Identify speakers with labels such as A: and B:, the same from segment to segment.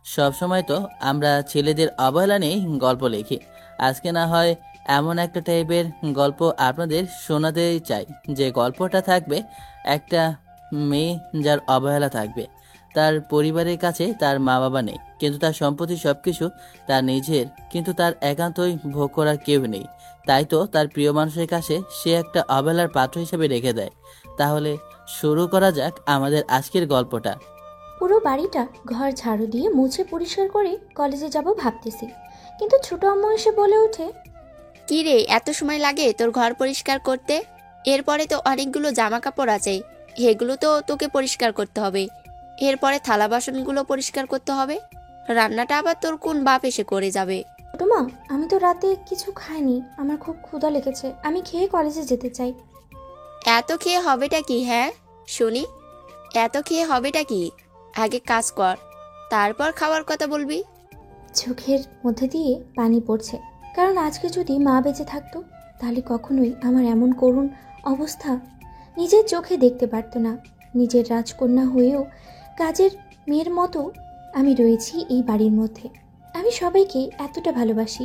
A: সবসময় তো আমরা ছেলেদের অবহেলা নিয়েই গল্প লিখি। আজকে না হয় এমন একটা টাইপের গল্প আপনাদের শোনাতেই চাই, যে গল্পটা থাকবে একটা মেয়ে যার অবহেলা থাকবে। তার পরিবারের কাছে তার মা বাবা নেই, কিন্তু তার সম্পত্তি সবকিছু তার নিজের, কিন্তু তার একান্তই ভোগ করার কেউ নেই। তাই তো তার প্রিয় মানুষের কাছে সে একটা অবহেলার পাত্র হিসেবে রেখে দেয়। তাহলে শুরু করা যাক আমাদের আজকের গল্পটা।
B: পুরো বাড়িটা ঘর ঝাড়ু দিয়ে মুছে পরিষ্কার করে কলেজে যাব ভাবতেছি, কিন্তু ছোট আম্মু এসে বলে ওঠে,
C: কি রে, এত সময় লাগে তোর ঘর পরিষ্কার করতে? এরপরে তো অনেকগুলো জামা কাপড় আছে, এগুলো তো তোকে পরিষ্কার করতে হবে। এরপরে থালা বাসনগুলো পরিষ্কার করতে হবে। রান্নাটা আবার তোর কোন বাপ এসে করে যাবে?
B: ছোট মা, আমি তো রাতে কিছু খাইনি, আমার খুব ক্ষুধা লেগেছে, আমি খেয়ে কলেজে যেতে চাই।
C: এত খেয়ে হবেটা কি? হ্যাঁ শুনি, এত খেয়ে হবেটা কি? আগে কাজ কর, তারপর খাওয়ার কথা বলবি।
B: চোখের মধ্যে দিয়ে পানি পড়ছে, কারণ আজকে যদি মা বেঁচে থাকতো তাহলে কখনোই আমার এমন করুণ অবস্থা নিজের চোখে দেখতে পারতো না। নিজের রাজকন্যা হয়েও কাজের মেয়ের মতো আমি রয়েছি এই বাড়ির মধ্যে। আমি সবাইকে এতটা ভালোবাসি,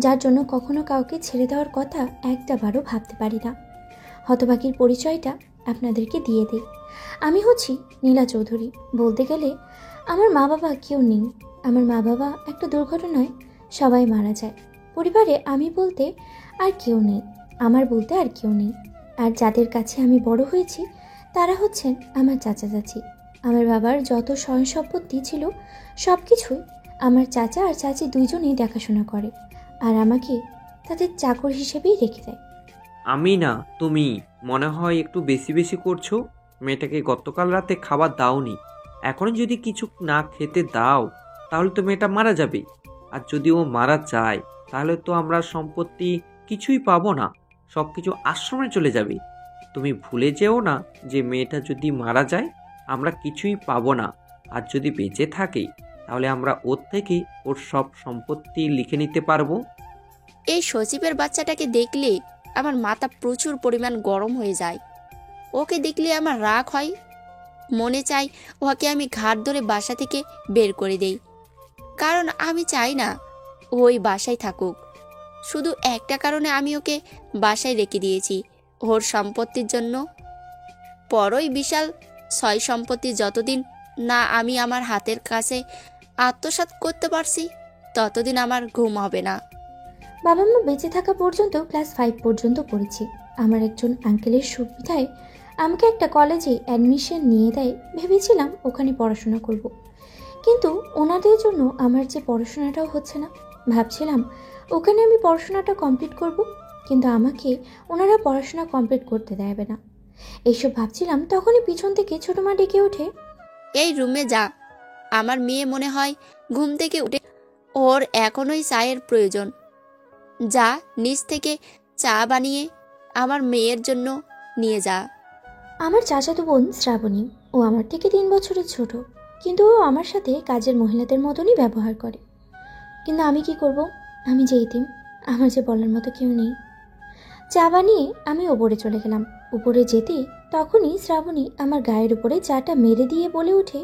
B: যার জন্য কখনো কাউকে ছেড়ে দেওয়ার কথা একটাবারও ভাবতে পারি না। হতভাগীর পরিচয়টা আপনাদেরকে দিয়ে দিই, আমি হচ্ছি নীলা চৌধুরী। বলতে গেলে আমার মা বাবা কেউ নেই। আমার মা বাবা একটা দুর্ঘটনায় সবাই মারা যায়। পরিবারে আমি বলতে আর কেউ নেই, আমার বলতে আর কেউ নেই। আর যাদের কাছে আমি বড় হয়েছি তারা হচ্ছেন আমার চাচা চাচি। আমার বাবার যত সয় সম্পত্তি ছিল সব কিছুই আমার চাচা আর চাচি দুইজনেই দেখাশোনা করে, আর আমাকে তাদের চাকর হিসেবেই রেখে দেয়।
D: আমি না, তুমি মনে হয় একটু বেশি বেশি করছো। মেয়েটাকে গতকাল রাতে খাবার দাওনি, এখন যদি কিছু না খেতে দাও তাহলে তো মেয়েটা মারা যাবে। আর যদি ও মারা যায় তাহলে তো আমরা সম্পত্তি কিছুই পাবো না, সব কিছু আশ্রমে চলে যাবে। তুমি ভুলে যেও না যে মেয়েটা যদি মারা যায় আমরা কিছুই পাবো না, আর যদি বেঁচে থাকে তাহলে আমরা ওর থেকে ওর সব সম্পত্তি লিখে নিতে পারবো।
C: এই সচিবের বাচ্চাটাকে দেখলে আমার মাথা প্রচুর পরিমাণ গরম হয়ে যায়। ওকে দেখলে আমার রাগ হয়, মনে চাই ওকে আমি ঘাট ধরে বাসা থেকে বের করে দেই। কারণ আমি চাই না ওই বাসায় থাকুক। শুধু একটা কারণে আমি ওকে বাসায় রেখে দিয়েছি, ওর সম্পত্তির জন্য। পরই বিশাল ছয় সম্পত্তি যতদিন না আমি আমার হাতের কাছে আত্মসাৎ করতে পারছি ততদিন আমার ঘুম হবে না।
B: বাবা মা বেঁচে থাকা পর্যন্ত ক্লাস 5 পর্যন্ত পড়েছি। আমার একজন আঙ্কেলের সুবিধায় আমাকে একটা কলেজে অ্যাডমিশন নিয়ে দেয়, ভেবেছিলাম ওখানে পড়াশোনা করব। কিন্তু ওনাদের জন্য আমার যে পড়াশোনাটাও হচ্ছে না। ভাবছিলাম ওখানে আমি পড়াশোনাটা কমপ্লিট করব, কিন্তু আমাকে ওনারা পড়াশোনা কমপ্লিট করতে দেবে না। এইসব ভাবছিলাম তখনই পিছন থেকে ছোট মা ডেকে ওঠে,
C: এই রুমে যা, আমার মেয়ে মনে হয় ঘুম থেকে উঠে, ওর এখনই চায়ের প্রয়োজন। যা, নিচ থেকে চা বানিয়ে আমার মেয়ের জন্য নিয়ে যা।
B: আমার চাচাতো বোন শ্রাবণী, ও আমার থেকে 3 বছরের ছোট, কিন্তু ও আমার সাথে কাজের মহিলাদের মতনই ব্যবহার করে। কিন্তু আমি কি করব? আমি যে এতিম, আমার যে বলার মতো কেউ নেই। চা বানিয়ে আমি ওপরে চলে গেলাম। উপরে যেতেই তখনই শ্রাবণী আমার গায়ের উপরে চাটা মেরে দিয়ে বলে ওঠে,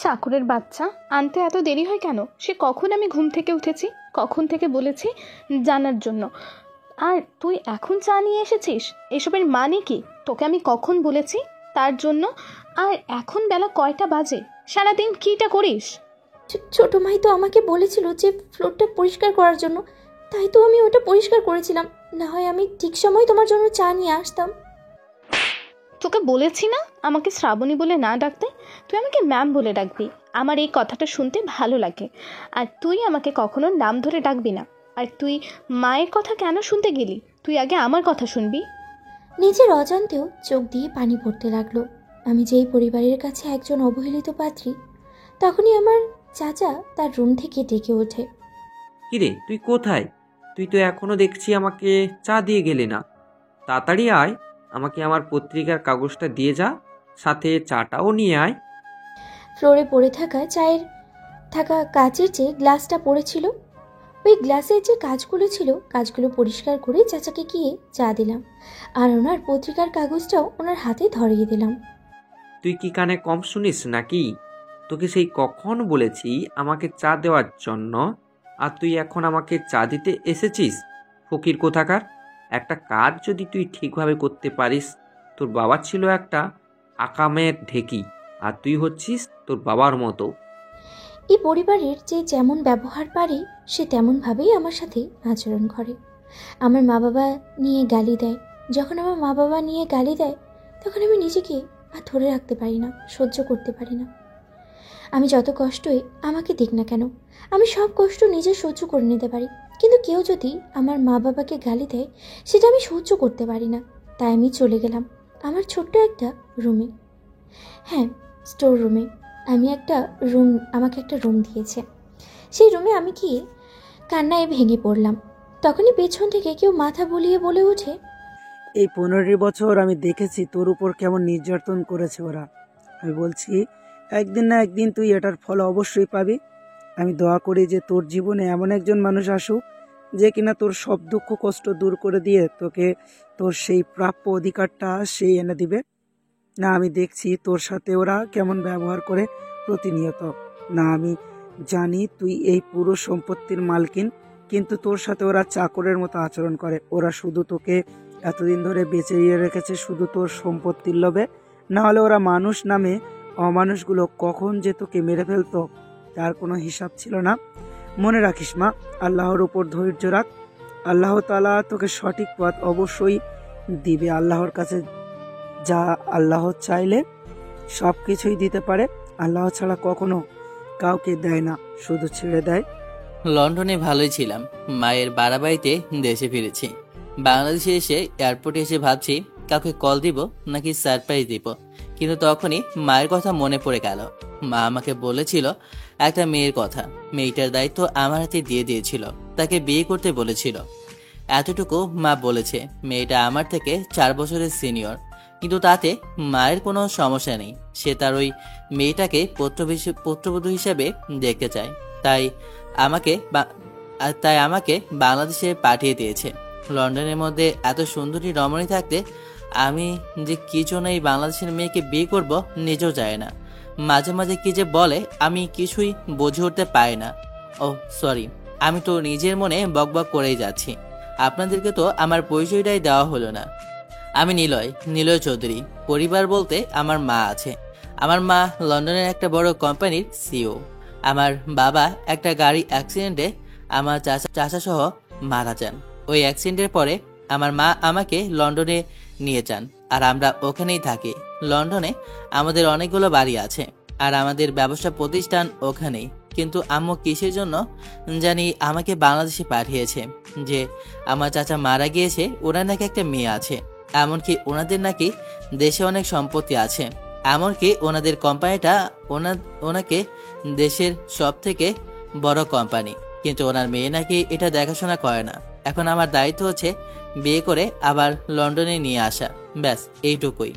E: চাকরের বাচ্চা, আনতে এত দেরি হয় কেন? সে কখন আমি ঘুম থেকে উঠেছি, কখন থেকে বলেছি জানার জন্য, আর তুই এখন চা নিয়ে এসেছিস? এসবের মানে কি? তোকে আমি কখন বলেছি তার জন্য? আর এখন বেলা কয়টা বাজে? সারাদিন কীটা করিস?
B: ছোট মাই তো আমাকে বলেছিল যে ফ্লোরটা পরিষ্কার করার জন্য, তাই তো আমি ওটা পরিষ্কার করেছিলাম। না হয় আমি ঠিক সময় তোমার জন্য চা নিয়ে আসতাম।
E: তোকে বলেছি না আমাকে শ্রাবণী বলে না ডাকতে? তুই আমাকে ম্যাম বলে ডাকবি, আমার এই কথাটা শুনতে ভালো লাগে। আর তুই আমাকে কখনো নাম ধরে ডাকবি না। আর তুই মায়ের কথা কেন শুনতে গেলি? তুই আগে আমার কথা শুনবি।
B: নিজের অজান্তেও চোখ দিয়ে পানি পড়তে লাগলো। আমি যেই পরিবারের কাছে একজন অবহেলিত পাত্রী, তখনই আমার চাচা তার রুম থেকে ডেকে ওঠে,
D: কিরে তুই কোথায়? তুই তো এখনো দেখছি আমাকে চা দিয়ে গেলি না। তাড়াতাড়ি আয়, আমাকে আমার পত্রিকার কাগজটা দিয়ে যা, সাথে চাটাও নিয়ে আয়।
B: ফ্লোরে পড়ে থাকা চায়ের কাচের যে গ্লাসটা পড়েছিল, ওই গ্লাসের যে কাজগুলো ছিল কাজগুলো পরিষ্কার করে চাচাকে গিয়ে চা দিলাম, আর ওনার পত্রিকার কাগজটাও ওনার হাতে ধরিয়ে দিলাম।
D: তুই কি কানে কম শুনিস নাকি? তোকে সেই কখন বলেছি আমাকে চা দেওয়ার জন্য, আর তুই এখন আমাকে চা দিতে এসেছিস? ফকির কোথাকার! একটা কাজ যদি তুই ঠিকভাবে করতে পারিস, তোর বাবা ছিল একটা আকামের ঢেকি, আর তুই হচ্ছিস তোর বাবার মতো।
B: এই পরিবারের যে যেমন ব্যবহার পারে সে তেমনভাবেই আমার সাথে আচরণ করে। আমার মা বাবা নিয়ে গালি দেয়। যখন আমার মা বাবা নিয়ে গালি দেয় তখন আমি নিজেকে আর ধরে রাখতে পারি না, সহ্য করতে পারি না। আমি যত কষ্টই আমাকে দিক না কেন, আমি সব কষ্ট নিজে সহ্য করে নিতে পারি, কিন্তু কেউ যদি আমার মা বাবাকে গালি দেয় সেটা আমি সহ্য করতে পারি না। তাই আমি চলে গেলাম আমার ছোট্ট একটা রুমে। হ্যাঁ, স্টোর রুমে। আমাকে একটা রুম দিয়েছে। সেই রুমে আমি গিয়ে কান্নায় ভেঙে পড়লাম। তখনই পেছন থেকে কেউ মাথা বুলিয়ে বলে ওঠে,
F: এই 15 বছর আমি দেখেছি তোর উপর কেমন নির্যাতন করেছে ওরা। আমি বলছি, একদিন না একদিন তুই এটার ফল অবশ্যই পাবি। আমি দোয়া করি যে তোর জীবনে এমন একজন মানুষ আসুক যে কিনা তোর সব দুঃখ কষ্ট দূর করে দিয়ে তোকে তোর সেই প্রাপ্য অধিকারটা সে এনে দিবে। না, আমি দেখছি তোর সাথে ওরা কেমন ব্যবহার করে প্রতিনিয়ত। না, আমি জানি তুই এই পুরো সম্পত্তির মালকিন, কিন্তু তোর সাথে ওরা চাকরের মতো আচরণ করে। ওরা শুধু তোকে এতদিন ধরে বেঁচে রেখেছে শুধু তোর সম্পত্তির লোভে, না হলে ওরা মানুষ নামে অমানুষগুলো কখন যে তোকে মেরে ফেলতো তার কোনো হিসাব ছিল না। মনে রাখিস মা, আল্লাহর উপর ধৈর্য রাখ। আল্লাহ তাআলা তোকে সঠিক পথ অবশ্যই দিবে। আল্লাহর কাছে যা, আল্লাহ চাইলে সব কিছুই দিতে পারে। আল্লাহ ছাড়া কখনো কাউকে দেয় না, শুধু ছেড়ে দেয়।
A: লন্ডনে ভালোই ছিলাম, মায়ের বাড়াবাড়িতে দেশে ফিরেছি। বাংলাদেশে এসে এয়ারপোর্টে এসে ভাবছি কাউকে কল দিব নাকি সারপ্রাইজ দিব, কিন্তু তখনই মায়ের কথা মনে পড়ে গেল। মা আমাকে বলেছিল একটা মেয়ের কথা, মেয়েটার দায়িত্ব আমার হাতে দিয়ে দিয়েছিল, তাকে বিয়ে করতে বলেছিল। এতটুকু মা বলেছে। মেয়েটা আমার থেকে 4 বছরের সিনিয়র, কিন্তু তাতে মায়ের কোনো সমস্যা নেই। সে তার ওই মেয়েটাকে পুত্রবধূ হিসেবে দেখতে চায়, তাই আমাকে বাংলাদেশে পাঠিয়ে দিয়েছে। লন্ডনের মধ্যে এত সুন্দরী রমণী থাকতে আমি যে কি জন্য এই বাংলাদেশের মেয়েকে বিয়ে করব নিজেও যায় না। মাঝে মাঝে কি যে বলে আমি কিছুই বুঝে উঠতে পারি না। ও সরি, আমি তো নিজের মনে বকবক করেই যাচ্ছি। আপনাদেরকে তো আমার পরিচয়টাই দেওয়া হলো না। আমি নিলয় চৌধুরী। পরিবার বলতে আমার মা আছে। আমার মা লন্ডনের একটা বড় কোম্পানির সিইও। আমার বাবা একটা গাড়ি অ্যাক্সিডেন্টে আমার চাচা সহ মারা যান। ওই অ্যাক্সিডেন্টের পরে আমার মা আমাকে লন্ডনে নিয়ে যান, আর আমরা ওখানেই থাকি। লন্ডনে আমাদের অনেকগুলো বাড়ি আছে, আর আমাদের ব্যবসা প্রতিষ্ঠান ওখানেই। কিন্তু আম্মু কিসের জন্য জানি আমাকে বাংলাদেশে পাঠিয়েছে, যে আমার চাচা মারা গিয়েছে, ওনার নাকি একটা মেয়ে আছে, এমনকি ওনাদের নাকি দেশে অনেক সম্পত্তি আছে, এমনকি ওনাদের কোম্পানিটা ওনাকে দেশের সব থেকে বড় কোম্পানি, কিন্তু ওনার মেয়ে নাকি এটা দেখাশোনা করে না। এখন আমার দায়িত্ব হচ্ছে বিয়ে করে আবার লন্ডনে নিয়ে আসা, ব্যাস এইটুকুই।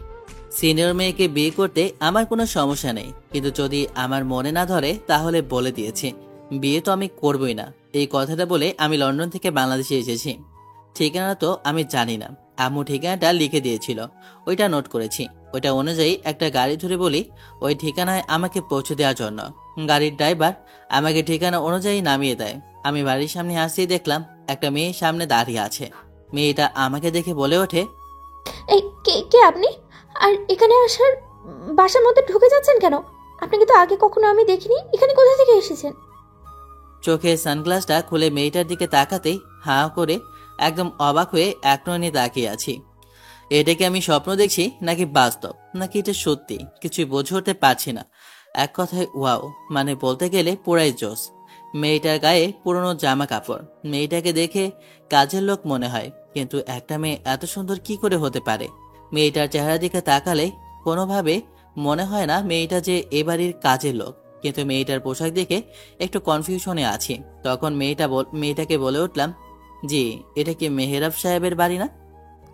A: সিনিয়র মেয়েকে বিয়ে করতে আমার কোনো সমস্যা নেই, কিন্তু যদি আমার মনে না ধরে তাহলে বলে দিয়েছি বিয়ে তো আমি করবই না। এই কথাটা বলে আমি লন্ডন থেকে বাংলাদেশে এসেছি। ঠিকানা তো আমি জানি না, আম্মু ঠিকানাটা লিখে দিয়েছিল, ওইটা নোট করেছি। ওইটা অনুযায়ী একটা গাড়ি ধরে বলি ওই ঠিকানায় আমাকে পৌঁছে দেওয়ার জন্য। গাড়ির ড্রাইভার আমাকে ঠিকানা অনুযায়ী নামিয়ে দেয়। আমি বাড়ির সামনে আসতেই দেখলাম একটা মেয়ে সামনে দাঁড়িয়ে আছে। মেয়েটা আমাকে দেখে বলে ওঠে,
B: এই কে কে আপনি? আর এখানে আসার বাসার মধ্যে ঢুকে যাচ্ছেন কেন? আপনাকে তো আগে কখনো আমি দেখিনি। এখানে কোথা থেকে এসেছেন?
A: চোখে সানগ্লাসটা খুলে মেয়েটার দিকে তাকাতেই হাঁ করে একদম অবাক হয়ে একটুখানি তাকিয়ে আছি। এটাকে আমি স্বপ্ন দেখছি নাকি বাস্তব, নাকি এটা সত্যি কিছুই বুঝে উঠতে পারছি না। এক কথায় ওয়াও, মানে বলতে গেলে পুরাই জোস। মেয়েটার গায়ে পুরনো জামা কাপড়, মেয়েটাকে দেখে কাজের লোক মনে হয়, কিন্তু একটা মেয়ে এত সুন্দর কি করে হতে পারে? মেয়েটার চেহারা দিকে তাকালে কোনোভাবে মনে হয় না মেয়েটা যে এ বাড়ির কাজের লোক, কিন্তু মেয়েটার পোশাক দেখে একটু কনফিউশনে আছি। তখন মেয়েটাকে বলে উঠলাম, জি, এটা কি মেহেরাব সাহেবের বাড়ি না?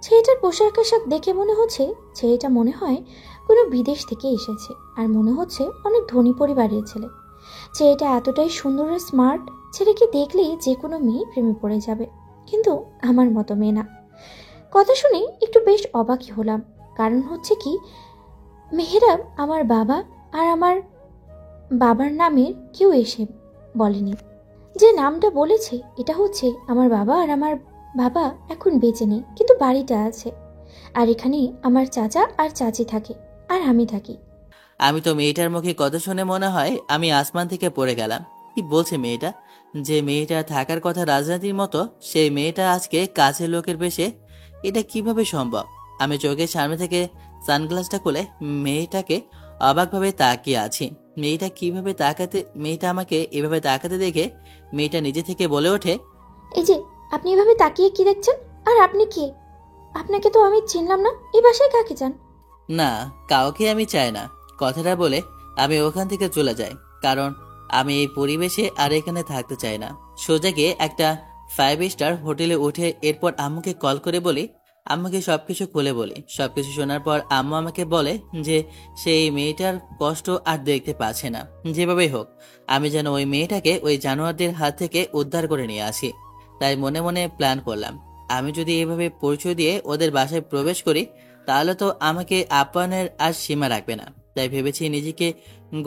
B: ছেলেটার পোশাক আশাক দেখে মনে হচ্ছে ছেলেটা মনে হয় কোনো বিদেশ থেকে এসেছে, আর মনে হচ্ছে অনেক ধনী পরিবারের ছেলে। ছেলেটা এতটাই সুন্দর আর স্মার্ট, ছেলেকে দেখলেই যে কোনো মেয়ে প্রেমে পড়ে যাবে, কিন্তু আমার মতো মেয়ে না। কথা শুনে একটু বেশ অবাকই হলাম। কারণ হচ্ছে কি, মেহেরাব আমার বাবা আর আমার বাবার নামের কেউ এসে বলেনি। যে নামটা বলেছে এটা হচ্ছে আমার বাবা, আর আমার বাবা এখন বেঁচে নেই, কিন্তু বাড়িটা আছে। আর এখানে আমার চাচা আর চাচি থাকে, আর আমি থাকি।
A: আমি তো মেয়েটার মুখে কথা শুনে মনে হয় আমি আসমান থেকে পড়ে গেলাম। কি বলছে মেয়েটা? যে মেয়েটা থাকার কথা রাজনীতির মতো, সেই মেয়েটা আজকে কাছের লোকের বেশে। এটা কিভাবে সম্ভব? আমি চোখের সামনে থেকে সানগ্লাসটা খুলে মেয়েটাকে অবাকভাবে তাকিয়ে আছি। মেয়েটা আমাকে এভাবে তাকাতে দেখে মেয়েটা নিজে থেকে বলে ওঠে,
B: এই যে আপনি এভাবে তাকিয়ে কি দেখছেন? আর আপনি কে? আপনাকে তো আমি চিনলাম না। এই বাসায় কাকে চান?
A: না, কাউকে আমি চাই না। কথাটা বলে আমি ওখান থেকে চলে যাই, কারণ আমি এই পরিবেশে আর এখানে থাকতে চাই না। সোজা গিয়ে একটা 5 স্টার হোটেলে উঠে এরপর আম্মুকে কল করে বলি, আম্মুকে সবকিছু খুলে বলি। সবকিছু শোনার পর আম্মু আমাকে বলে যে সেই মেয়েটার কষ্ট আর দেখতে পাচ্ছে না, যেভাবেই হোক আমি যেন ওই মেয়েটাকে ওই জানোয়ারদের হাত থেকে উদ্ধার করে নিয়ে আসি। তাই মনে মনে প্ল্যান করলাম, আমি যদি এভাবে পরিচয় দিয়ে ওদের বাসায় প্রবেশ করি তাহলে তো আমাকে আপ্যায়নের আর সীমা রাখবে না। তাই ভেবেছি নিজেকে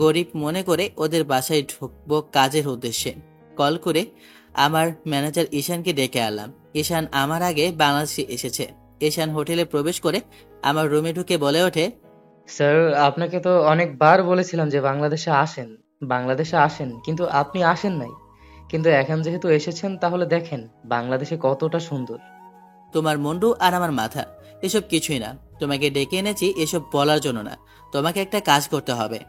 A: গরিব মনে করে ওদের বাসায় ঢুকবো কাজের উদ্দেশ্যে। কল করে আমার ম্যানেজার ঈশানকে ডেকে আনলাম। ঈশান আমার আগে বাংলাদেশে এসেছে। ঈশান হোটেলে প্রবেশ করে আমার রুমে ঢুকে বলে ওঠে,
G: স্যার, আপনাকে তো অনেকবার বলেছিলাম যে বাংলাদেশে আসেন, কিন্তু আপনি আসেন নাই। কিন্তু এখন যেহেতু এসেছেন, তাহলে দেখেন বাংলাদেশে কতটা সুন্দর।
A: তোমার মুন্ডু আর আমার মাথা, এসব কিছুই না। তোমাকে ডেকে এনেছি এসব বলার জন্য না, তোমাকে একটা কাজ করতে হবে।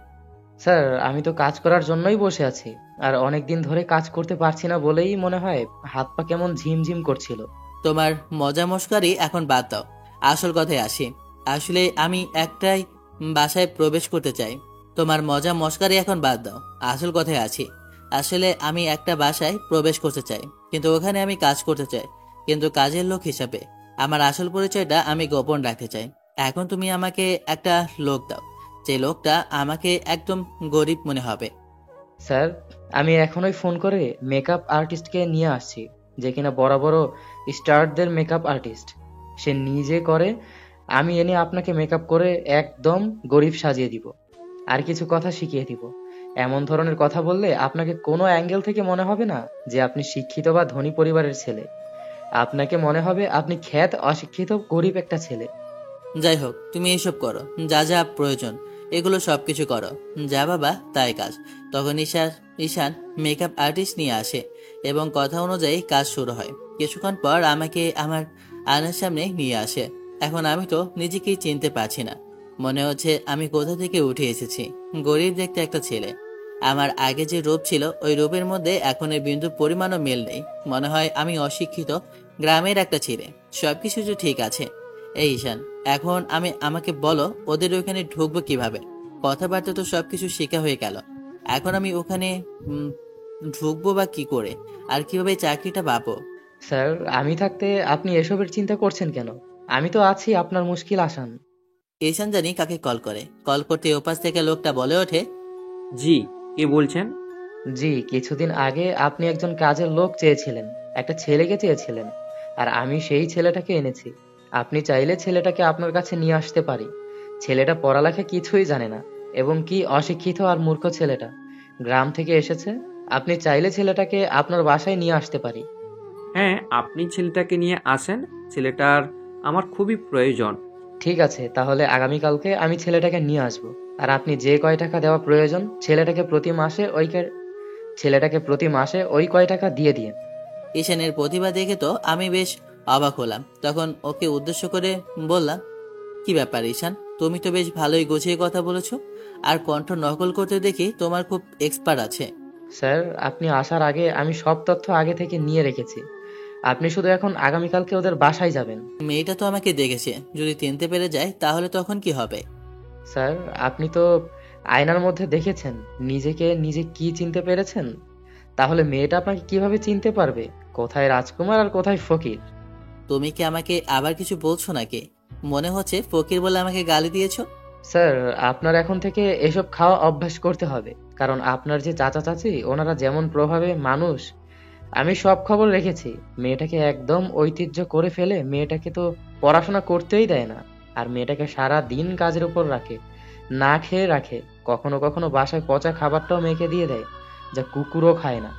G: স্যার, আমি তো কাজ করার জন্যই বসে আছি, আর অনেক দিন ধরে কাজ করতে পারছি না বলেই মনে হয় হাত পা কেমন ঝিমঝিম করছিল।
A: তোমার মজা মস্কারি এখন বাদ দাও, আসল কথায় আসি। আসলে আমি একটাই বাসায় প্রবেশ করতে চাই। তোমার মজা মস্কারি এখন বাদ দাও, আসল কথায় আছি। আসলে আমি একটা বাসায় প্রবেশ করতে চাই, কিন্তু ওখানে আমি কাজ করতে চাই, কিন্তু কাজের লোক হিসাবে। আমার আসল পরিচয়টা আমি গোপন রাখতে চাই। এখন তুমি আমাকে একটা লোক দাও, যে লোকটা আমাকে একদম গরিব মনে হবে।
G: স্যার, আমি এখনই ফোন করে মেকআপ আর্টিস্টকে নিয়ে আসছি, যে কিনা বড় বড় স্টারদের মেকআপ আর্টিস্ট। সে নিজে করে, আমি এনে আপনাকে মেকআপ করে একদম গরিব সাজিয়ে দিব, আর কিছু কথা শিখিয়ে দিব। এমন ধরনের কথা বললে আপনাকে কোনো অ্যাঙ্গেল থেকে মনে হবে না যে আপনি শিক্ষিত বা ধনী পরিবারের ছেলে। আপনাকে মনে হবে আপনি খ্যাত অশিক্ষিত গরিব একটা ছেলে।
A: যাই হোক, তুমি এসব করো, যা যা প্রয়োজন এগুলো সবকিছু করো। যা বাবা তাই কাজ। তখন ঈশান মেকআপ আর্টিস্ট নিয়ে আসে এবং কথা অনুযায়ী কাজ শুরু হয়। কিছুক্ষণ পর আমাকে আমার আয়নার সামনে নিয়ে আসে। এখন আমি তো নিজেকেই চিনতে পারছি না। মনে হচ্ছে আমি কোথা থেকে উঠে এসেছি। গরিব দেখতে একটা ছেলে। আমার আগে যে রূপ ছিল ওই রূপের মধ্যে এখন এর বিন্দু পরিমাণও মেল নেই। মনে হয় আমি অশিক্ষিত গ্রামের একটা ছেলে। সবকিছু তো ঠিক আছে। এই ঈশান, এখন আমাকে বলো ওদের ওখানে ঢুকবো কিভাবে? কথাবার্তা তো সবকিছু শেখা হয়ে গেল। এখন আমি ওখানে ঢুকবো বা কি করে, আর কিভাবে চাকরিটা পাবো?
G: স্যার, আমি থাকতে আপনি এসবের চিন্তা করছেন কেন? আমি তো আছি আপনার মুশকিল আসান।
A: ঈশান জানি কাকে কল করে। কল করতে ওপাশ থেকে লোকটা বলে ওঠে,
D: জি, কে বলছেন?
G: জি, কিছুদিন আগে আপনি একজন কাজের লোক চেয়েছিলেন, একটা ছেলেকে চেয়েছিলেন, আর আমি সেই ছেলেটাকে এনেছি। আপনি চাইলে ছেলেটাকে আপনার কাছে নিয়ে আসতে পারি। ছেলেটা পড়ালেখা কিছুই জানে না, এবং কি অশিক্ষিত আর মূর্খ ছেলেটা, গ্রাম থেকে এসেছে। আপনি চাইলে ছেলেটাকে আপনার বাসায় নিয়ে আসতে পারি।
D: হ্যাঁ, আপনি ছেলেটাকে নিয়ে আসেন। ছেলেটার আমার খুবই প্রয়োজন।
G: ঠিক আছে, তাহলে আগামীকালকে আমি ছেলেটাকে নিয়ে আসব। আর আপনি যে কয় টাকা দেওয়া প্রয়োজন ছেলেটাকে প্রতি মাসে ওই কয় টাকা দিয়ে দিন।
A: ঈশানের প্রতিভা দেখে তো আমি বেশ অবাক হলাম। তখন ওকে উদ্দেশ্য করে বললাম, কি ব্যাপার ঈশান, তুমি তো বেশ ভালোই গুছিয়ে কথা বলেছো, আর কণ্ঠ নকল করতে দেখি তোমার খুব এক্সপার্ট আছে।
G: স্যার, আপনি আসার আগে আমি সব তথ্য আগে থেকে নিয়ে রেখেছি। আপনি শুধু এখন আগামীকালকে ওদের বাসায় যাবেন।
A: মেয়েটা তো আমাকে দেখেছে, যদি চিনতে পেরে যায় তাহলে তখন কি হবে?
G: স্যার, আপনি তো আয়নার মধ্যে দেখেছেন নিজেকে নিজে কি চিনতে পেরেছেন। তাহলে মেয়েটা আপনাকে কিভাবে চিনতে পারবে কোথায় রাজকুমার আর কোথায় ফকির?
A: তুমি কি আমাকে আবার কিছু বলছো নাকি? মনে হচ্ছে ফকির বলে আমাকে গালি দিয়েছো।
G: স্যার, আপনার এখন থেকে এসব খাওয়া অভ্যাস করতে হবে, কারণ আপনার যে চাচা চাচি ওনারা যেমন প্রভাবে মানুষ। আমি সব খবর রেখেছি। মেয়েটাকে একদম ঐতিহ্য করে ফেলে মেয়েটাকে তো পড়াশোনা করতেই দেয় না, আর মেয়েটাকে সারা দিন কাজের উপর রাখে, না খেয়ে রাখে। কখনো কখনো বাসায় পচা খাবারটাও মেখে দিয়ে দেয়, যা কুকুরও খায় না।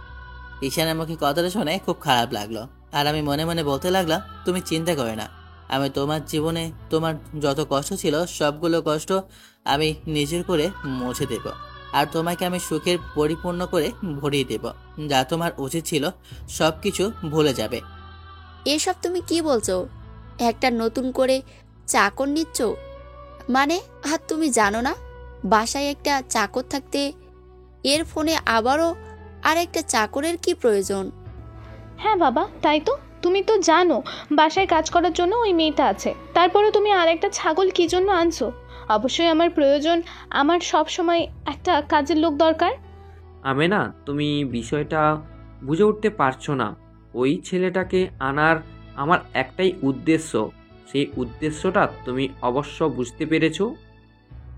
A: ঈশানের মুখে কথাটা শুনে খুব খারাপ লাগলো, আর আমি মনে মনে বলতে লাগলাম, তুমি চিন্তা করো না, আমি তোমার জীবনে তোমার যত কষ্ট ছিল সবগুলো কষ্ট আমি নিজের করে মুছে দেব, আর তোমাকে আমি সুখের পরিপূর্ণ করে ভরিয়ে দেব। যা তোমার উচিত ছিল সব কিছু ভুলে যাবে।
C: এসব তুমি কি বলছো? একটা নতুন করে চাকর নিচ্ছ মানে? আর তুমি জানো না বাসায় একটা চাকর থাকতে এর ফোনে আবারও আর একটা চাকরের কি প্রয়োজন?
E: হ্যাঁ বাবা, তাই তো। তুমি তো জানো বাসায় কাজ করার জন্য ওই মেয়েটা আছে, তারপরে তুমি আর একটা ছাগল কি জন্য আনছো? অবশ্যই আমার প্রয়োজন, আমার সব সময় একটা কাজের লোক দরকার।
D: আমেনা, তুমি বিষয়টা বুঝে উঠতে পারছো না। ওই ছেলেটাকে আনার আমার একটাই উদ্দেশ্য, সেই উদ্দেশ্যটা তুমি অবশ্য বুঝতে পেরেছো।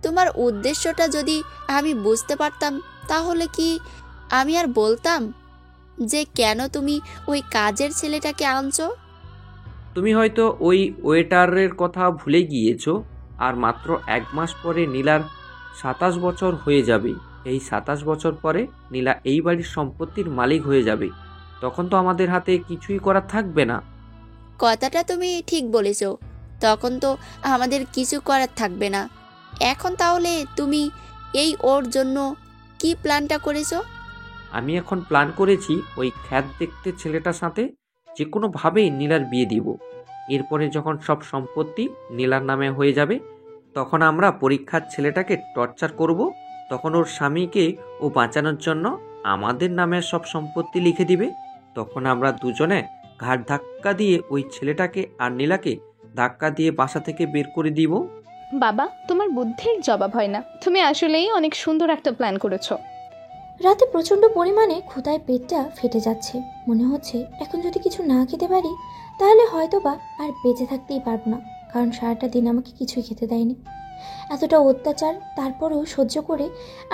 C: তোমার উদ্দেশ্যটা যদি আমি বুঝতে পারতাম তাহলে কি আমি আর বলতাম যে কেন তুমি ওই কাজের ছেলেটাকে আনছো?
D: তুমি হয়তো ওই ওয়েটারের কথা ভুলে গিয়েছো। আর মাত্র 1 মাস পরে নীলার 27 বছর হয়ে যাবে। এই 27 বছর পরে নীলা এই বাড়ির সম্পত্তির মালিক হয়ে যাবে। তখন তো আমাদের হাতে কিছুই করার থাকবে না।
C: কথাটা তুমি ঠিক বলেছো, তখন তো আমাদের কিছু করার থাকবে না। এখন তাহলে তুমি এই ওর জন্য কি প্ল্যানটা করেছো?
D: আমি এখন প্ল্যান করেছি ওই খ্যাত দেখতে ছেলেটার সাথে যে কোনোভাবেই নীলার বিয়ে দিব। এরপরে যখন সব সম্পত্তি নীলার নামে হয়ে যাবে, তখন আমরা পরীক্ষার ছেলেটাকে টর্চার করব। তখন ওর স্বামীকে ও বাঁচানোর জন্য আমাদের নামে সব সম্পত্তি লিখে দিবে। তখন আমরা দুজনে ঘাট ধাক্কা দিয়ে ওই ছেলেটাকে আর নীলাকে ধাক্কা দিয়ে বাসা থেকে বের করে দিব।
E: বাবা, তোমার বুদ্ধির জবাব হয় না। তুমি আসলেই অনেক সুন্দর একটা প্ল্যান করেছো।
B: রাতে প্রচণ্ড পরিমাণে ক্ষুধায় পেটটা ফেটে যাচ্ছে। মনে হচ্ছে এখন যদি কিছু না খেতে পারি তাহলে হয়তো বা আর বেঁচে থাকতেই পারবো না, কারণ সারাটা দিন আমাকে কিছুই খেতে দেয়নি। এতটা অত্যাচার তারপরেও সহ্য করে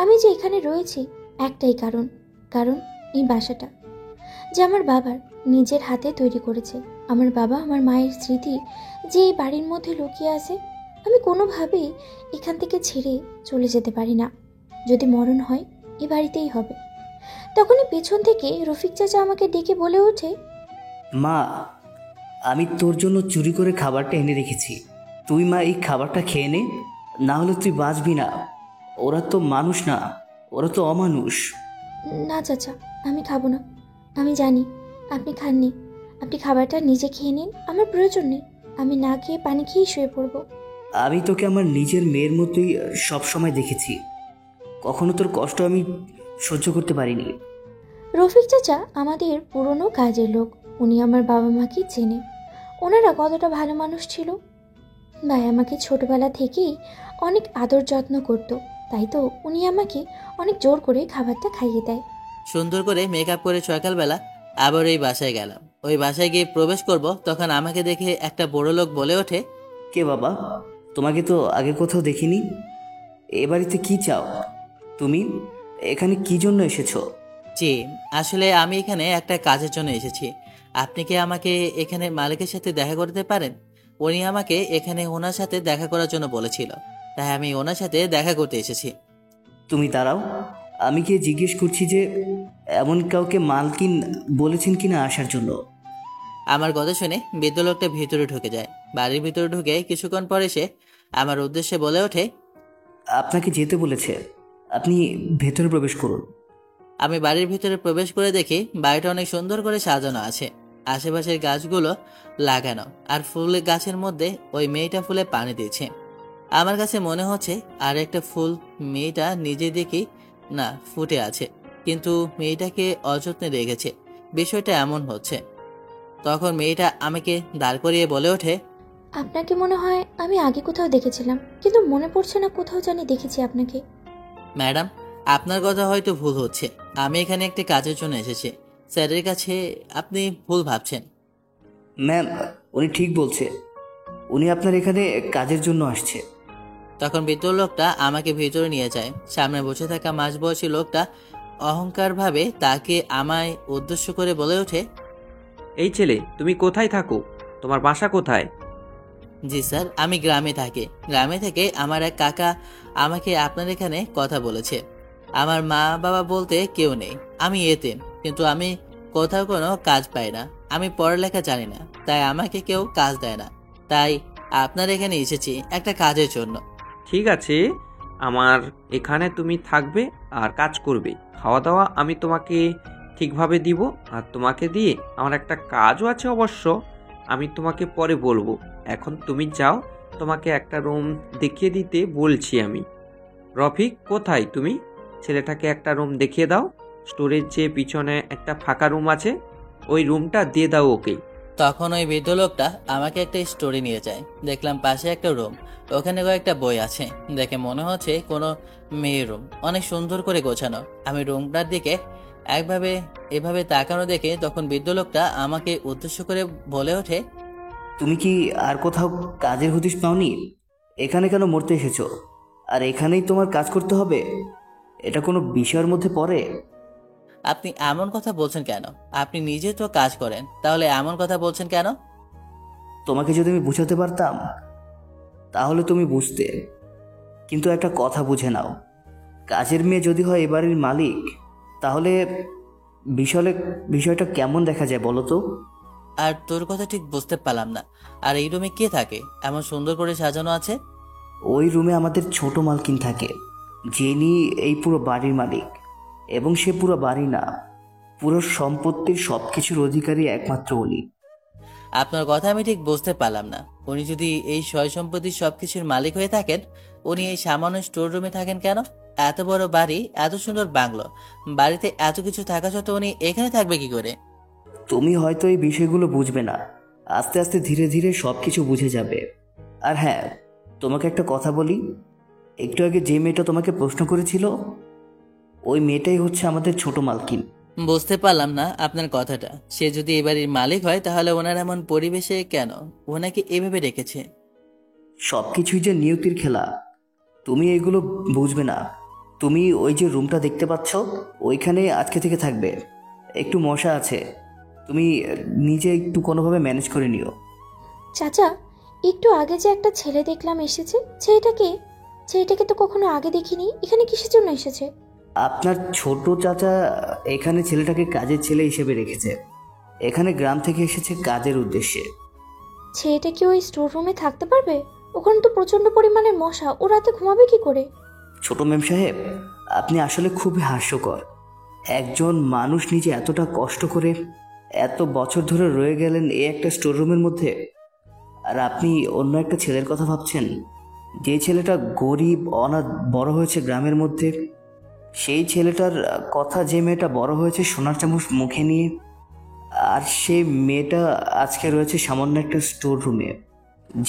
B: আমি যে এখানে রয়েছি একটাই কারণ, কারণ এই বাসাটা যে আমার বাবার নিজের হাতে তৈরি করেছে। আমার বাবা আমার মায়ের স্মৃতি যে এই বাড়ির মধ্যে লুকিয়ে আছে। আমি কোনোভাবেই এখান থেকে ছেড়ে চলে যেতে পারি না। যদি মরণ হয় এ বাড়িতেই হবে। তখনই পেছন থেকে রফিক চাচা আমাকে ডেকে বলে ওঠে,
H: মা, আমি তোর জন্য চুরি করে খাবারটা এনে রেখেছি। তুই মা এই খাবারটা খেয়ে নে, না হলে তুই বাঁচবি না। ওরা তো মানুষ না, ওরা তো অমানুষ।
B: না চাচা, আমি খাবো না। আমি জানি আপনি খাননি। আপনি খাবারটা নিজে খেয়ে নিন, আমার প্রয়োজন নেই। আমি না খেয়ে পানি খেয়েই শুয়ে পড়বো।
H: আমি তোকে আমার নিজের মেয়ের মতোই সব সময় দেখেছি, কখনো তোর কষ্ট আমি সহ্য করতে পারিনি।
B: রফিক চাচা আমাদের পুরনো কাজের লোক। উনি আমার বাবা মাকে চেনে। ওনারা কতটা ভালো মানুষ ছিল। ভাই আমাকে ছোটবেলা থেকেই অনেক আদর যত্ন করতো, তাই তো উনি আমাকে অনেক জোর করে খাবারটা খাইয়ে দেয়।
A: সুন্দর করে মেকআপ করে সকালবেলা আবার ওই বাসায় গেলাম। ওই বাসায় গিয়ে প্রবেশ করব, তখন আমাকে দেখে একটা বড় লোক বলে ওঠে,
H: কে বাবা? তোমাকে তো আগে কোথাও দেখিনি। এ বাড়িতে কি চাও তুমি? এখানে কি জন্য এসেছো?
A: জি, আসলে আমি এখানে একটা কাজের জন্য এসেছি। আপনি কি আমাকে এখানে মালিকের সাথে দেখা করতে পারেন? উনি আমাকে এখানে ওনার সাথে দেখা করার জন্য বলেছিল, তাই আমি ওনার সাথে দেখা করতে এসেছি।
H: তুমি দাঁড়াও, আমি গিয়ে জিজ্ঞেস করছি যে এমন কাউকে মালকিন বলেছেন কিনা আসার জন্য।
A: আমার কথা শুনে বৃদ্ধ লোকটা ভিতরে ঢুকে যায়। বাড়ির ভিতরে ঢুকে কিছুক্ষণ পরে সে আমার উদ্দেশ্যে বলে ওঠে,
H: আপনাকে যেতে বলেছে, আপনি ভেতরে প্রবেশ করুন।
A: আমি বাড়ির ভিতরে প্রবেশ করে দেখি বাড়িটা অনেক সুন্দর করে সাজানো আছে। আশেপাশের গাছগুলো লাগানো, আর ফুল গাছের মধ্যে ওই মেয়েটা ফুলে পানি দিচ্ছে। আমার কাছে মনে হচ্ছে আর একটা ফুল মেয়েটা নিজে দেখি না ফুটে আছে, কিন্তু মেয়েটাকে অযত্নে রেখেছে। বিষয়টা এমন হচ্ছে। তখন মেয়েটা আমাকে দাঁড় করিয়ে বলে ওঠে,
B: আপনাকে মনে হয় আমি আগে কোথাও দেখেছিলাম, কিন্তু মনে পড়ছে না কোথাও জানি দেখেছি আপনাকে।
A: ম্যাডাম, আপনার কথা হয়তো ভুল হচ্ছে। আমি এখানে একটা কাজের জন্য এসেছি। স্যারের কাছে আপনি ভুল ভাবছেন।
H: ম্যাম, উনি ঠিক বলছে, উনি আপনার এখানে কাজের জন্য আসছে।
A: তখন বৃদ্ধ লোকটা আমাকে ভিতরে নিয়ে যায়। সামনে বসে থাকা মাঝবয়সী লোকটা অহংকারভাবে তাকে আমায় উদ্দেশ্য করে বলে ওঠে,
D: এই ছেলে, তুমি কোথায় থাকো? তোমার বাসা কোথায়?
A: জি স্যার, আমি গ্রামে থাকি। গ্রামে থেকে আমার এক কাকা আমাকে আপনার এখানে কথা বলেছে। আমার মা বাবা বলতে কেউ নেই, আমি এতিম, কিন্তু আমি কোথাও কোনো কাজ পাই না। আমি পড়ালেখা জানি না, তাই আমাকে কেউ কাজ দেয় না। তাই আপনার এখানে এসেছি একটা কাজের জন্য।
D: ঠিক আছে, আমার এখানে তুমি থাকবে আর কাজ করবে। খাওয়া দাওয়া আমি তোমাকে ঠিকভাবে দিব। আর তোমাকে দিয়ে আমার একটা কাজও আছে অবশ্য, আমি তোমাকে পরে বলবো। এখন তুমি যাও, তোমাকে একটা রুম দেখিয়ে দিতে বলছি আমি। রফিক, কোথায় তুমি? ছেলেটাকে একটা রুম দেখিয়ে দাও। স্টোরের যে পিছনে একটা ফাঁকা রুম আছে, ওই রুমটা দিয়ে দাও ওকে।
A: তখন ওই বৃদ্ধ লোকটা আমাকে একটা স্টোরি নিয়ে যায়। দেখলাম পাশে একটা রুম, ওখানে কয়েকটা বই আছে। দেখে মনে হচ্ছে কোনো মেয়ের রুম, অনেক সুন্দর করে গোছানো। আমি রুমটার দিকে এভাবে তাকানো দেখে তখন বৃদ্ধ লোকটা আমাকে উদ্দেশ্য করে বলে ওঠে,
H: তুমি কি আর কোথাও কাজের হদিশ পাওনি? এখানে কেন মরতে এসেছো? আর এখানেই তোমার কাজ করতে হবে? এটা কোনো বিষয়ের মধ্যে পড়ে?
A: আপনি এমন কথা বলছেন কেন? আপনি নিজে তো কাজ করেন, তাহলে এমন কথা বলছেন কেন?
H: তোমাকে যদি আমি বুঝাতে পারতাম তাহলে তুমি বুঝতে, কিন্তু একটা কথা বুঝে নাও, কাজের মেয়ে যদি হয় এ বাড়ির মালিক, তাহলে বিষয়টা কেমন দেখা যায় বলো তো?
A: আর তোর কথা ঠিক বুঝতে পারলাম না। আর এই রুমে কে থাকে? এমন সুন্দর করে সাজানো আছে।
H: ওই রুমে আমাদের ছোট মালকিন থাকে, যিনি এই পুরো বাড়ির মালিক। এবং সে পুরো বাড়ি না, পুরো সম্পত্তির সব কিছুর অধিকারী একমাত্র উনি।
A: আপনার কথা আমি ঠিক বুঝতে পারলাম না। উনি যদি এই সয় সম্পত্তির সবকিছুর মালিক হয়ে থাকেন, উনি এই সামান্য স্টোর রুমে থাকেন কেন? এত বড় বাড়ি, এত সুন্দর বাংলো, বাড়িতে এত কিছু থাকা সত্ত্বেও উনি এখানে থাকবে কি করে?
H: তুমি হয়তো এই বিষয়গুলো বুঝবে না, আস্তে আস্তে ধীরে ধীরে সব কিছু বুঝে যাবে। আর হ্যাঁ, তোমাকে একটা কথা বলি, একটু আগে যে মেয়েটা তোমাকে প্রশ্ন করেছিল, ওই মেয়েটাই হচ্ছে আমাদের ছোট মালকিন।
A: বুঝতে পারলাম না আপনার কথাটা। সে যদি এ বাড়ির মালিক হয়, তাহলে ওনার এমন পরিবেশে কেন ওনাকে এভাবে রেখেছে?
H: সব কিছুই যে নিয়তির খেলা, তুমি এগুলো বুঝবে না। তুমি ওই যে রুমটা দেখতে পাচ্ছ, ওইখানে আজকে থেকে থাকবে। একটু মশা আছে, তুমি নিজে একটু কোনোভাবে ম্যানেজ করে নিও।
B: চাচা, একটু আগে যে একটা ছেলে দেখলাম এসেছে, ছেলেটাকে তো কখনো আগে দেখিনি। এখানে কিসের জন্য এসেছে?
H: আপনার ছোট চাচা এখানে ছেলেটাকে কাজের ছেলে হিসেবে রেখেছে। এখানে গ্রাম থেকে এসেছে কাজের উদ্দেশ্যে।
B: ছেলেটা কি ওই স্টোর রুমে থাকতে পারবে? ওখানে তো প্রচন্ড পরিমাণের মশা, ও রাতে ঘুমাবে কি করে?
H: ছোট মেম সাহেব, আপনি আসলে খুবই হাস্যকর। একজন মানুষ নিজে এতটা কষ্ট করে এত বছর ধরে রয়ে গেলেন এই একটা স্টোর রুমের মধ্যে, আর আপনি অন্য একটা ছেলের কথা ভাবছেন। যে ছেলেটা গরিব অনাথ বড় হয়েছে গ্রামের মধ্যে, সেই ছেলেটার কথা যে মেয়েটা বড় হয়েছে সোনার চামচ মুখে নিয়ে, আর সেই মেয়েটা আজকে রয়েছে সামান্য একটা স্টোর রুমে,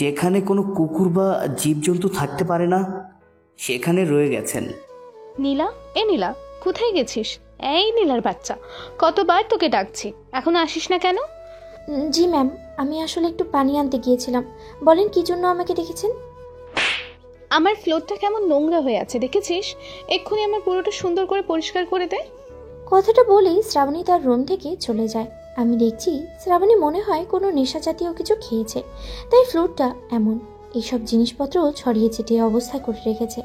H: যেখানে কোনো কুকুর বা জীবজন্তু থাকতে পারে না, সেখানে রয়ে গেছেন।
E: নীলা, নীলা, কোথায় গেছিস? এই নীলার বাচ্চা, কতবার তোকে ডাকছি, এখনো আসিস না কেন?
B: জি ম্যাম, আমি আসলে একটু পানি আনতে গিয়েছিলাম। বলেন কি জন্য আমাকে দেখেছেন?
E: আমার ফ্লোরটা কেমন নোংরা হয়ে আছে দেখেছিস? এক্ষুনি আমার পুরোটা সুন্দর করে পরিষ্কার করে দে।
B: কথাটা বলেই শ্রাবণী তার রুম থেকে চলে যায়। আমি দেখছি শ্রাবণী মনে হয় কোনো নেশা জাতীয় কিছু খেয়েছে, তাই ফ্লোরটা এমন এইসব জিনিসপত্র ছড়িয়ে ছিটিয়ে অবস্থায় করে রেখেছে।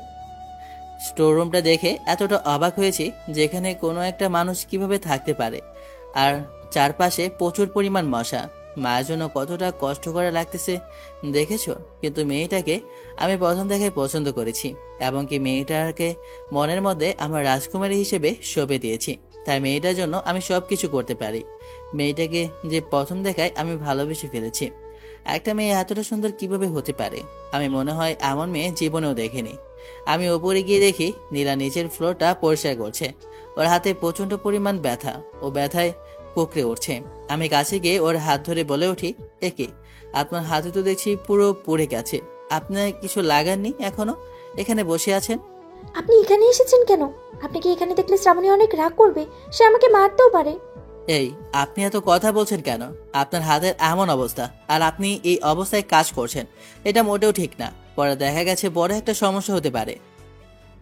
A: স্টোর রুমটা দেখে এতটা অবাক হয়েছি, যেখানে কোনো একটা মানুষ কিভাবে থাকতে পারে। আর চারপাশে প্রচুর পরিমাণ মশা। মায়ের জন্য কতটা কষ্ট করা লাগতেছে দেখেছো? কিন্তু মেয়েটাকে আমি প্রথম দেখে পছন্দ করেছি, এবং কি মেয়েটাকে মনের মধ্যে আমার রাজকুমারী হিসেবে শোভে দিয়েছি। তাই মেয়েটার জন্য আমি সব কিছু করতে পারি। মেয়েটাকে যে প্রথম দেখায় আমি ভালোবেসে ফেলেছি। একটা মেয়ে এতটা সুন্দর কিভাবে হতে পারে? আমি মনে হয় এমন মেয়ে জীবনেও দেখিনি। আমি ওপরে গিয়ে দেখি নীলা নিচের ফ্লোরটা পরিষ্কার করছে। ওর হাতে প্রচন্ড পরিমাণ ব্যথা, ও ব্যথায় কুকড়ে উঠছে। আমি কাছে গিয়ে ওর হাত ধরে বলে উঠি, একে আপনার হাতে তো দেখছি পুরো পুড়ে গেছে, আপনার কিছু লাগাননি এখনো? এখানে বসে আছেন।
B: আপনি এখানে এসেছেন কেন? আপনাকে এখানে দেখলে শ্রাবণী অনেক রাগ করবে, সে আমাকে মারতেও পারে।
A: এই, আপনি এত কথা বলছেন কেন? আপনার হাতের এমন অবস্থা, আর আপনি এই অবস্থায় কাজ করছেন, এটা মোটেও ঠিক না। পরে দেখা গেছে বড় একটা সমস্যা হতে পারে।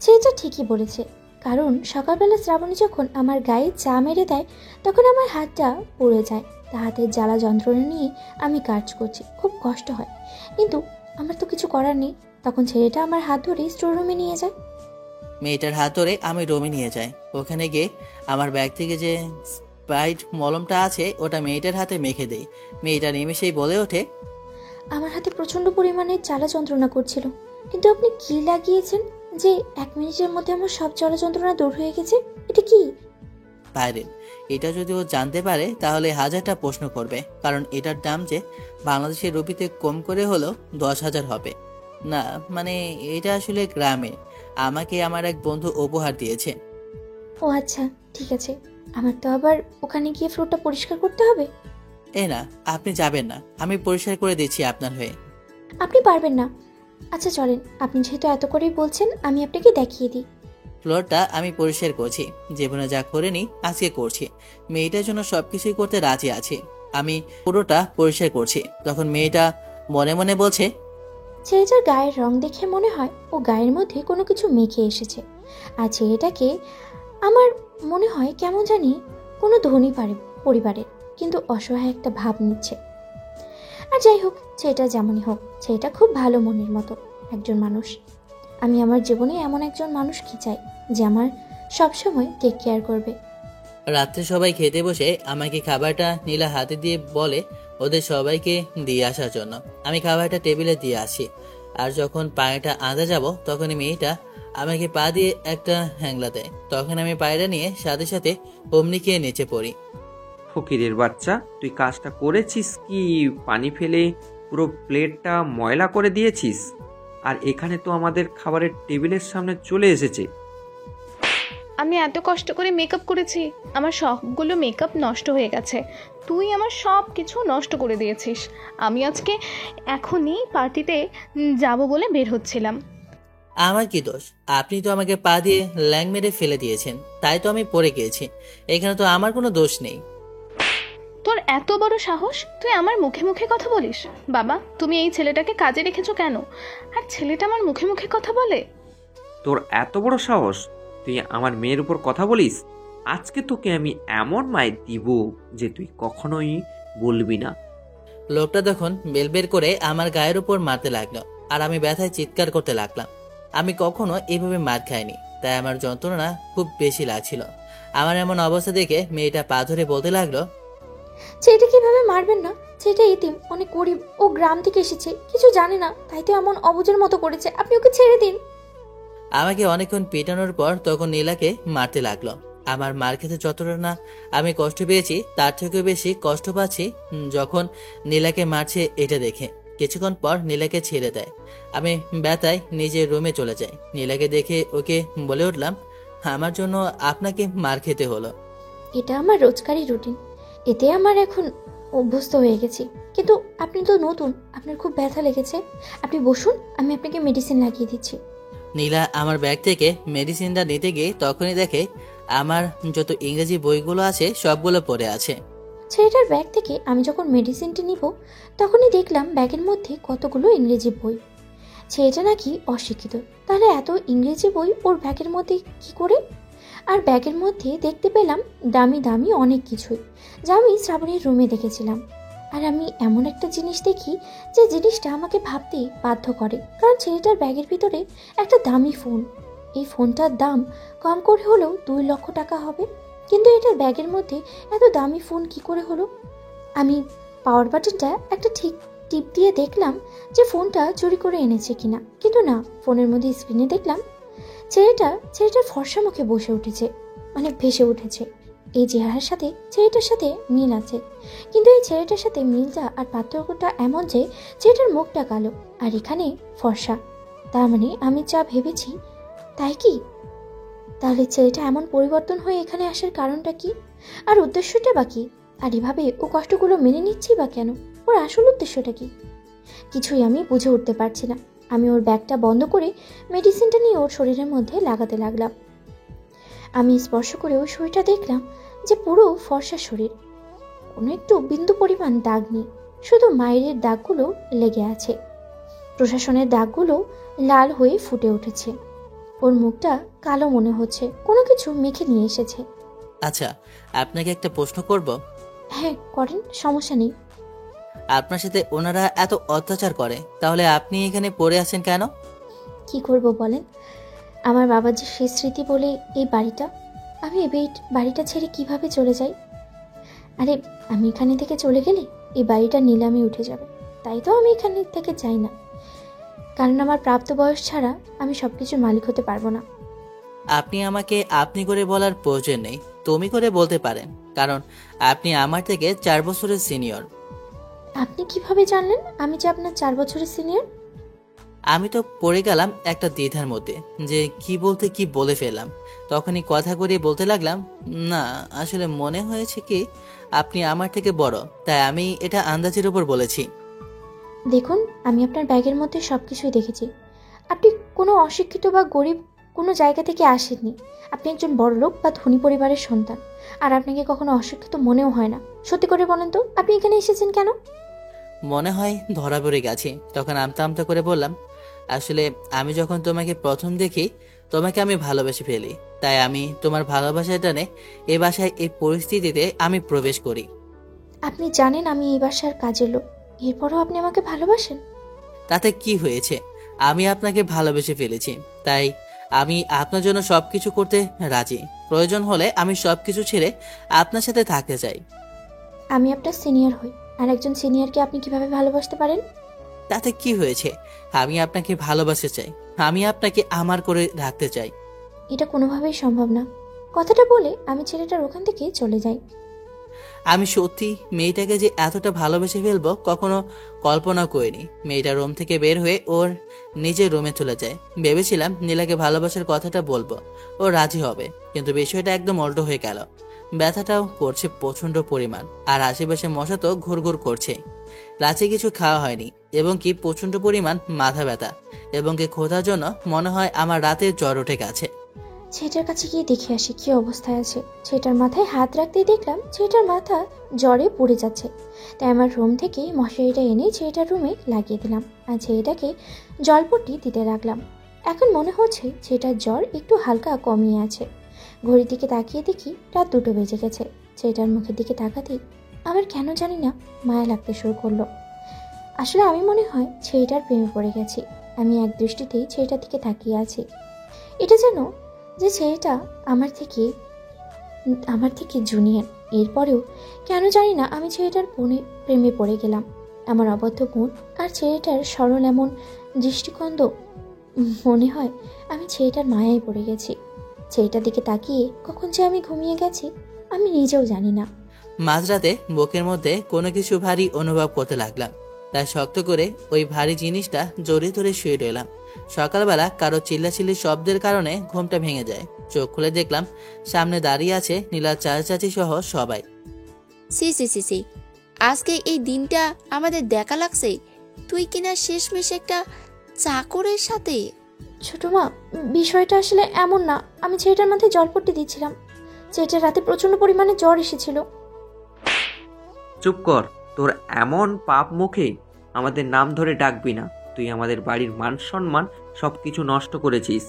B: সেটা ঠিকই বলেছে, কারণ সকালবেলা শ্রাবণী যখন আমার গায়ে চা মেরে দেয়, তখন আমার হাতটা পুড়ে যায়। তা হাতের জ্বালা যন্ত্রণা নিয়ে আমি কাজ করছি, খুব কষ্ট হয়, কিন্তু আমার তো কিছু করার নেই। তখন ছেলেটা আমার হাত ধরে স্টোর রুমে নিয়ে যায়।
A: মেয়েটার হাত ধরে আমি রুমে নিয়ে যাই। ওখানে গিয়ে আমার ব্যাগ থেকে যে স্প্রাইট মলমটা আছে ওটা মেয়েটার হাতে মেখে দেই। মেয়েটা নিমেষেই বলে ওঠে,
B: আমার হাতে প্রচণ্ড পরিমাণে জ্বালা যন্ত্রণা করছিল, কিন্তু আপনি কি লাগিয়েছেন যে 1 মিনিটের মধ্যে আমার সব জ্বালা যন্ত্রণা দূর হয়ে গেছে? এটা কি?
A: বাইরে এটা যদি ও জানতে পারে তাহলে হাজারটা প্রশ্ন করবে, কারণ এটার দাম যে বাংলাদেশের রুপিতে কম করে হলো 10,000 হবে। না মানে এটা আসলে গ্রামে আমাকে আমার এক বন্ধু উপহার দিয়েছে।
B: ও আচ্ছা, ঠিক আছে। আমার তো আবার ওখানে গিয়ে ফ্লোরটা পরিষ্কার করতে হবে।
A: এ না, আপনি যাবেন না, আমি পরিষ্কার করে দিচ্ছি আপনার হয়ে।
B: আপনি পারবেন না। আচ্ছা চলেন, আপনি যেহেতু এত করেই বলছেন আমি আপনাকে দেখিয়ে দিই।
A: ফ্লোরটা আমি পরিষ্কার করছি, জীবনে যা করিনি আজকে করছি। মেয়েটার জন্য সবকিছুই করতে রাজি আছি। আমি পুরোটা পরিষ্কার করছি, তখন মেয়েটা মনে মনে বলছে,
B: ছেলেটার গায়ের রং দেখে মনে হয় ও গায়ের মধ্যে কোনো কিছু মেখে এসেছে। আর ছেলেটাকে আমার মনে হয় কেমন জানি কোনো ধনী পরিবারের, কিন্তু অসহায় একটা ভাব নিচ্ছে। আর যাই হোক, ছেলেটা যেমনই হোক, ছেলেটা খুব ভালো মনের মতো একজন মানুষ। আমি আমার জীবনে এমন একজন মানুষকে চাই যে আমার সবসময় টেক কেয়ার করবে।
A: রাত্রে সবাই খেতে বসে আমাকে খাবারটা নীলা হাতে দিয়ে বলে ওদের সবাইকে দিয়ে আসার জন্য। আমি খাবারটা টেবিলে দিয়ে আসি, আর যখন পায়েটা আঁধা যাব তখনই মেয়েটা আমাকে পা দিয়ে একটা হ্যাংলা দেয়। তখন আমি পায়রা নিয়ে সাথে সাথে অমনি খেয়ে নিচে পড়ি।
D: ফকিরের বাচ্চা, তুই কাজটা করেছিস কি পানি ফেলে পুরো প্লেটটা ময়লা করে দিয়েছিস? আর এখানে তো আমাদের খাবারের টেবিলের সামনে চলে এসেছে।
E: আমি এত কষ্ট করে মেকআপ করেছি, আমার সবগুলো মেকআপ নষ্ট হয়ে গেছে। তুই আমার সব কিছু নষ্ট করে দিয়েছিস। আমি আজকে এখনই পার্টিতে যাব বলে বের হচ্ছিলাম।
A: আমার কি দোষ? আপনি তো আমাকে পা দিয়ে ল্যাং মেরে ফেলে দিয়েছেন, তাই তো আমি পড়ে গিয়েছি। এখানে তো আমার কোনো দোষ নেই।
E: তোর এত বড় সাহস, তুই আমার মুখে মুখে কথা বলিস? বাবা, তুমি এই ছেলেটাকে কাজে রেখেছো কেন? আর ছেলেটা আমার মুখে মুখে কথা বলে?
D: তোর এত বড় সাহস, তুই আমার মেয়ের উপর কথা বলিস? আজকে তোকে আমি এমন মাইর দিব যে তুই কখনোই বলবি না।
A: লোকটা তখন বেল বের করে আমার গায়ের উপর মারতে লাগলো, আর আমি ব্যথায় চিৎকার করতে লাগলাম। আমি কখনো এভাবে মার খাইনি, তাই আমার যন্ত্রণা খুব বেশি লাগছিল। আমার এমন অবস্থা দেখে মেয়েটা পা ধরে বলতে লাগলো,
B: ছেলেটা কিভাবে মারবেন না? ছেলেটা এতিম, অনেক গরিব, ও গ্রাম থেকে এসেছে, কিছু জানে না, তাই তো এমন অবুঝের মতো করেছে। আপনি ওকে ছেড়ে দিন।
A: আমাকে অনেকক্ষণ পেটানোর পর তখন নীলাকে মারতে লাগলো। আমার মার খেতে যতটা না আমি কষ্ট পেয়েছি, তার থেকেও বেশি কষ্ট পাচ্ছি যখন নীলাকে মারছে এটা দেখে। কিছুক্ষণ পর নীলাকে ছেড়ে দেয়। আমি ব্যথায় নিজের রুমে চলে যাই। নীলাকে দেখে ওকে বলে উঠলাম, আমার জন্য আপনাকে মার খেতে হলো।
B: এটা আমার রোজকারই রুটিন, এতে আমার এখন অভ্যস্ত হয়ে গেছি। কিন্তু আপনি তো নতুন, আপনার খুব ব্যথা লেগেছে। আপনি বসুন, আমি আপনাকে মেডিসিন লাগিয়ে দিচ্ছি।
A: নীলা আমার ব্যাগ থেকে মেডিসিনটা নিতে গিয়ে তখনই দেখে আমার যত ইংরেজি বইগুলো আছে সবগুলো পড়ে আছে।
B: ছেলেটার ব্যাগ থেকে আমি যখন মেডিসিনটি নিব তখনই দেখলাম ব্যাগের মধ্যে কতগুলো ইংরেজি বই। ছেলেটা নাকি অশিক্ষিত, তাহলে এত ইংরেজি বই ওর ব্যাগের মধ্যে কি করে? আর ব্যাগের মধ্যে দেখতে পেলাম দামি দামি অনেক কিছুই, যা আমি শ্রাবণীর রুমে দেখেছিলাম। আর আমি এমন একটা জিনিস দেখি যে জিনিসটা আমাকে ভাবতে বাধ্য করে, কারণ ছেলেটার ব্যাগের ভিতরে একটা দামি ফোন। এই ফোনটার দাম কম করে হলেও 2 লক্ষ টাকা হবে, কিন্তু এটার ব্যাগের মধ্যে এত দামি ফোন কি করে হলো? আমি পাওয়ার বাটনটা একটা ঠিক টিপ দিয়ে দেখলাম যে ফোনটা চুরি করে এনেছে কিনা, কিন্তু না, ফোনের মধ্যে স্ক্রিনে দেখলাম ছেলেটার ফর্সা মুখে বসে উঠেছে, মানে ভেসে উঠেছে। এই চেহারার সাথে ছেলেটার সাথে মিল আছে, কিন্তু এই ছেলেটার সাথে মিলটা আর পার্থক্যটা এমন যে ছেলেটার মুখটা কালো আর এখানে ফর্সা। তার মানে আমি যা ভেবেছি তাই কি? তাহলে ছেলেটা এমন পরিবর্তন হয়ে এখানে আসার কারণটা কি, আর উদ্দেশ্যটা বা কি? আর এভাবে ও কষ্টগুলো মেনে নিচ্ছি বা কেন? ওর আসল উদ্দেশ্যটা কি? কিছুই আমি বুঝে উঠতে পারছি না। আমি ওর ব্যাগটা বন্ধ করে মেডিসিনটা নিয়ে ওর শরীরের মধ্যে লাগাতে লাগলাম। আমি স্পর্শ করে ওর শরীরটা দেখলাম যে পুরো ফর্সা শরীর, কোনো একটু বিন্দু পরিমাণ দাগ নেই, শুধু মায়ের দাগগুলো লেগে আছে। প্রশাসনের দাগগুলো লাল হয়ে ফুটে উঠেছে। ওর মুখটা কালো মনে হচ্ছে, কোনো কিছু মেখে নিয়ে এসেছে।
A: আচ্ছা, আপনাকে একটা প্রশ্ন করব।
B: হ্যাঁ করেন, সমস্যা নেই।
A: আপনার সাথে ওনারা এত অত্যাচার করে, তাহলে আপনি এখানে পড়ে আছেন কেন?
B: কি করব বলেন, আমার বাবার যে শেষ স্মৃতি বলে এই বাড়িটা, আমি এই বাড়িটা ছেড়ে কিভাবে চলে যাই? আরে আমি এখানে থেকে চলে গেলে এই বাড়িটা নিলামে উঠে যাবে, তাই তো আমি এখানে থেকে যাই না। কারণ আমার প্রাপ্তবয়স ছাড়া আমি সব কিছুর মালিক হতে পারবো না।
A: আপনি আমাকে আপনি করে বলার প্রয়োজন নেই, তুমি করে বলতে পারেন, কারণ আপনি আমার থেকে 4 বছরের সিনিয়র।
B: আপনি কিভাবে জানলেন আমি যে আপনার 4 বছরের সিনিয়র?
A: আমি তো পড়ে গেলাম একটা দ্বিধার মধ্যে, যে কি বলতে কি বলে ফেললাম। তখনই কথা করিয়ে বলতে লাগলাম, না আসলে মনে হয়েছে কি আপনি আমার থেকে বড়, তাই আমি এটা আন্দাজের উপর বলেছি।
B: দেখুন, আমি আপনার ব্যাগের মধ্যে সব কিছুই দেখেছি। আপনি কোনো অশিক্ষিত বা গরিব কোনো জায়গা থেকে আসেননি। আপনি একজন বড়লোক বা ধনী পরিবারের সন্তান, আর আপনাকে কখনো অশিক্ষিত মনেও হয় না। সত্যি করে বলেন তো, আপনি এখানে এসেছেন কেন?
A: মনে হয় ধরা পড়ে গেছি। তখন আমতা আমতা করে বললাম, আসলে আমি যখন তোমাকে প্রথম দেখি তোমাকে আমি ভালোবেসে ফেলি, তাই আমি তোমার ভালোবাসার টানে এই বাসায় এই পরিস্থিতিতে আমি প্রবেশ করি।
B: আপনি জানেন আমি এই বাসার কাজের লোক, এরপরও আপনি আমাকে ভালোবাসেন?
A: তাতে কি হয়েছে? আমি আপনাকে ভালোবেসে ফেলেছি, তাই আমি আপনার জন্য সবকিছু করতে রাজি। প্রয়োজন হলে আমি সবকিছু ছেড়ে আপনার সাথে থাকতে চাই।
B: আমি আপনার সিনিয়র হই, আর একজন সিনিয়রকে আপনি কিভাবে ভালোবাসতে পারেন?
A: তাতে কি হয়েছে? আমি আপনাকে ভালোবাসতে চাই, আমি আপনাকে আমার করে রাখতে চাই।
B: এটা কোনোভাবেই সম্ভব না। কথাটা বলে আমি ছেলেটার ওখান থেকে চলে যাই।
A: আমি সত্যি মেয়েটাকে যে এতটা ভালোবেসে ফেলবো কখনো কল্পনা করিনি। মেয়েটা রুম থেকে বের হয়ে ওর নিজের রুমে চলে যায়। ভেবেছিলাম নীলাকে ভালোবাসার কথাটা বলবো, ও রাজি হবে, কিন্তু বিষয়টা একদম উল্টো হয়ে গেল। ব্যথাটাও করছে প্রচন্ড পরিমাণ, আর আশেপাশে মশা তো ঘুরঘুর করছে। রাতে কিছু খাওয়া হয়নি, এবং কি প্রচন্ড পরিমাণ মাথা ব্যথা, এবং কি খোঁজার জন্য মনে হয় আমার রাতে জ্বর উঠে গেছে।
B: ছেলেটার কাছে গিয়ে দেখে আসি কি অবস্থায় আছে। ছেলেটার মাথায় হাত রাখতেই দেখলাম ছেলেটার মাথা জ্বরে পড়ে যাচ্ছে। তাই আমার রুম থেকে মশারিটা এনে ছেলেটার রুমে লাগিয়ে দিলাম, আর ছেলেটাকে জলপট্টি দিতে লাগলাম। এখন মনে হচ্ছে ছেলেটার জ্বর একটু হালকা কমিয়ে আছে। ঘড়ির দিকে তাকিয়ে দেখি রাত 2টো বেজে গেছে। ছেলেটার মুখের দিকে তাকাতেই আমার কেন জানি না মায়া লাগতে শুরু করলো। আসলে আমি মনে হয় ছেলেটার প্রেমে পড়ে গেছি। আমি এক দৃষ্টিতেই ছেলেটার দিকে তাকিয়ে আছি। এটা যেন যে ছেলেটা আমার থেকে জুনিয়র। এরপরেও কেন জানি না আমি ছেলেটার প্রেমে পড়ে গেলাম। আমার অবদ্ধ মন আর ছেলেটার সরল এমন দৃষ্টিকোণ, মনে হয় আমি ছেলেটার মায়ায় পড়ে গেছি। ছেলেটার দিকে তাকিয়ে কখন যে আমি ঘুমিয়ে গেছি আমি নিজেও জানি না।
A: মাঝরাতে বুকের মধ্যে কোনো কিছু ভারী অনুভব করতে লাগলাম, তাই শক্ত করে ওই ভারী জিনিসটা জড়িয়ে ধরে শুয়ে রইলাম। সকালবেলা কারো চিল্লাচিল্লির শব্দের কারণে ঘুমটা ভেঙে যায়। চোখ খুলে দেখলাম সামনে দাঁড়িয়ে আছে নীলার চাচি সহ সবাই।
C: সি আজকে এই দিনটা আমাদের দেখা লাগছে। তুই কিনা শেষমেশ একটা চাকরের সাথে।
B: ছোট মা, বিষয়টা আসলে এমন না। আমি ছেলেটার মাথায় জলপট্টি দিচ্ছিলাম। ছেলেটার রাতে প্রচন্ড পরিমাণে জ্বর এসেছিল।
D: চুপ কর, তোর এমন পাপ মুখে আমাদের নাম ধরে ডাকবি না। তুই আমাদের বাড়ির মান সম্মান সবকিছু নষ্ট করেছিস।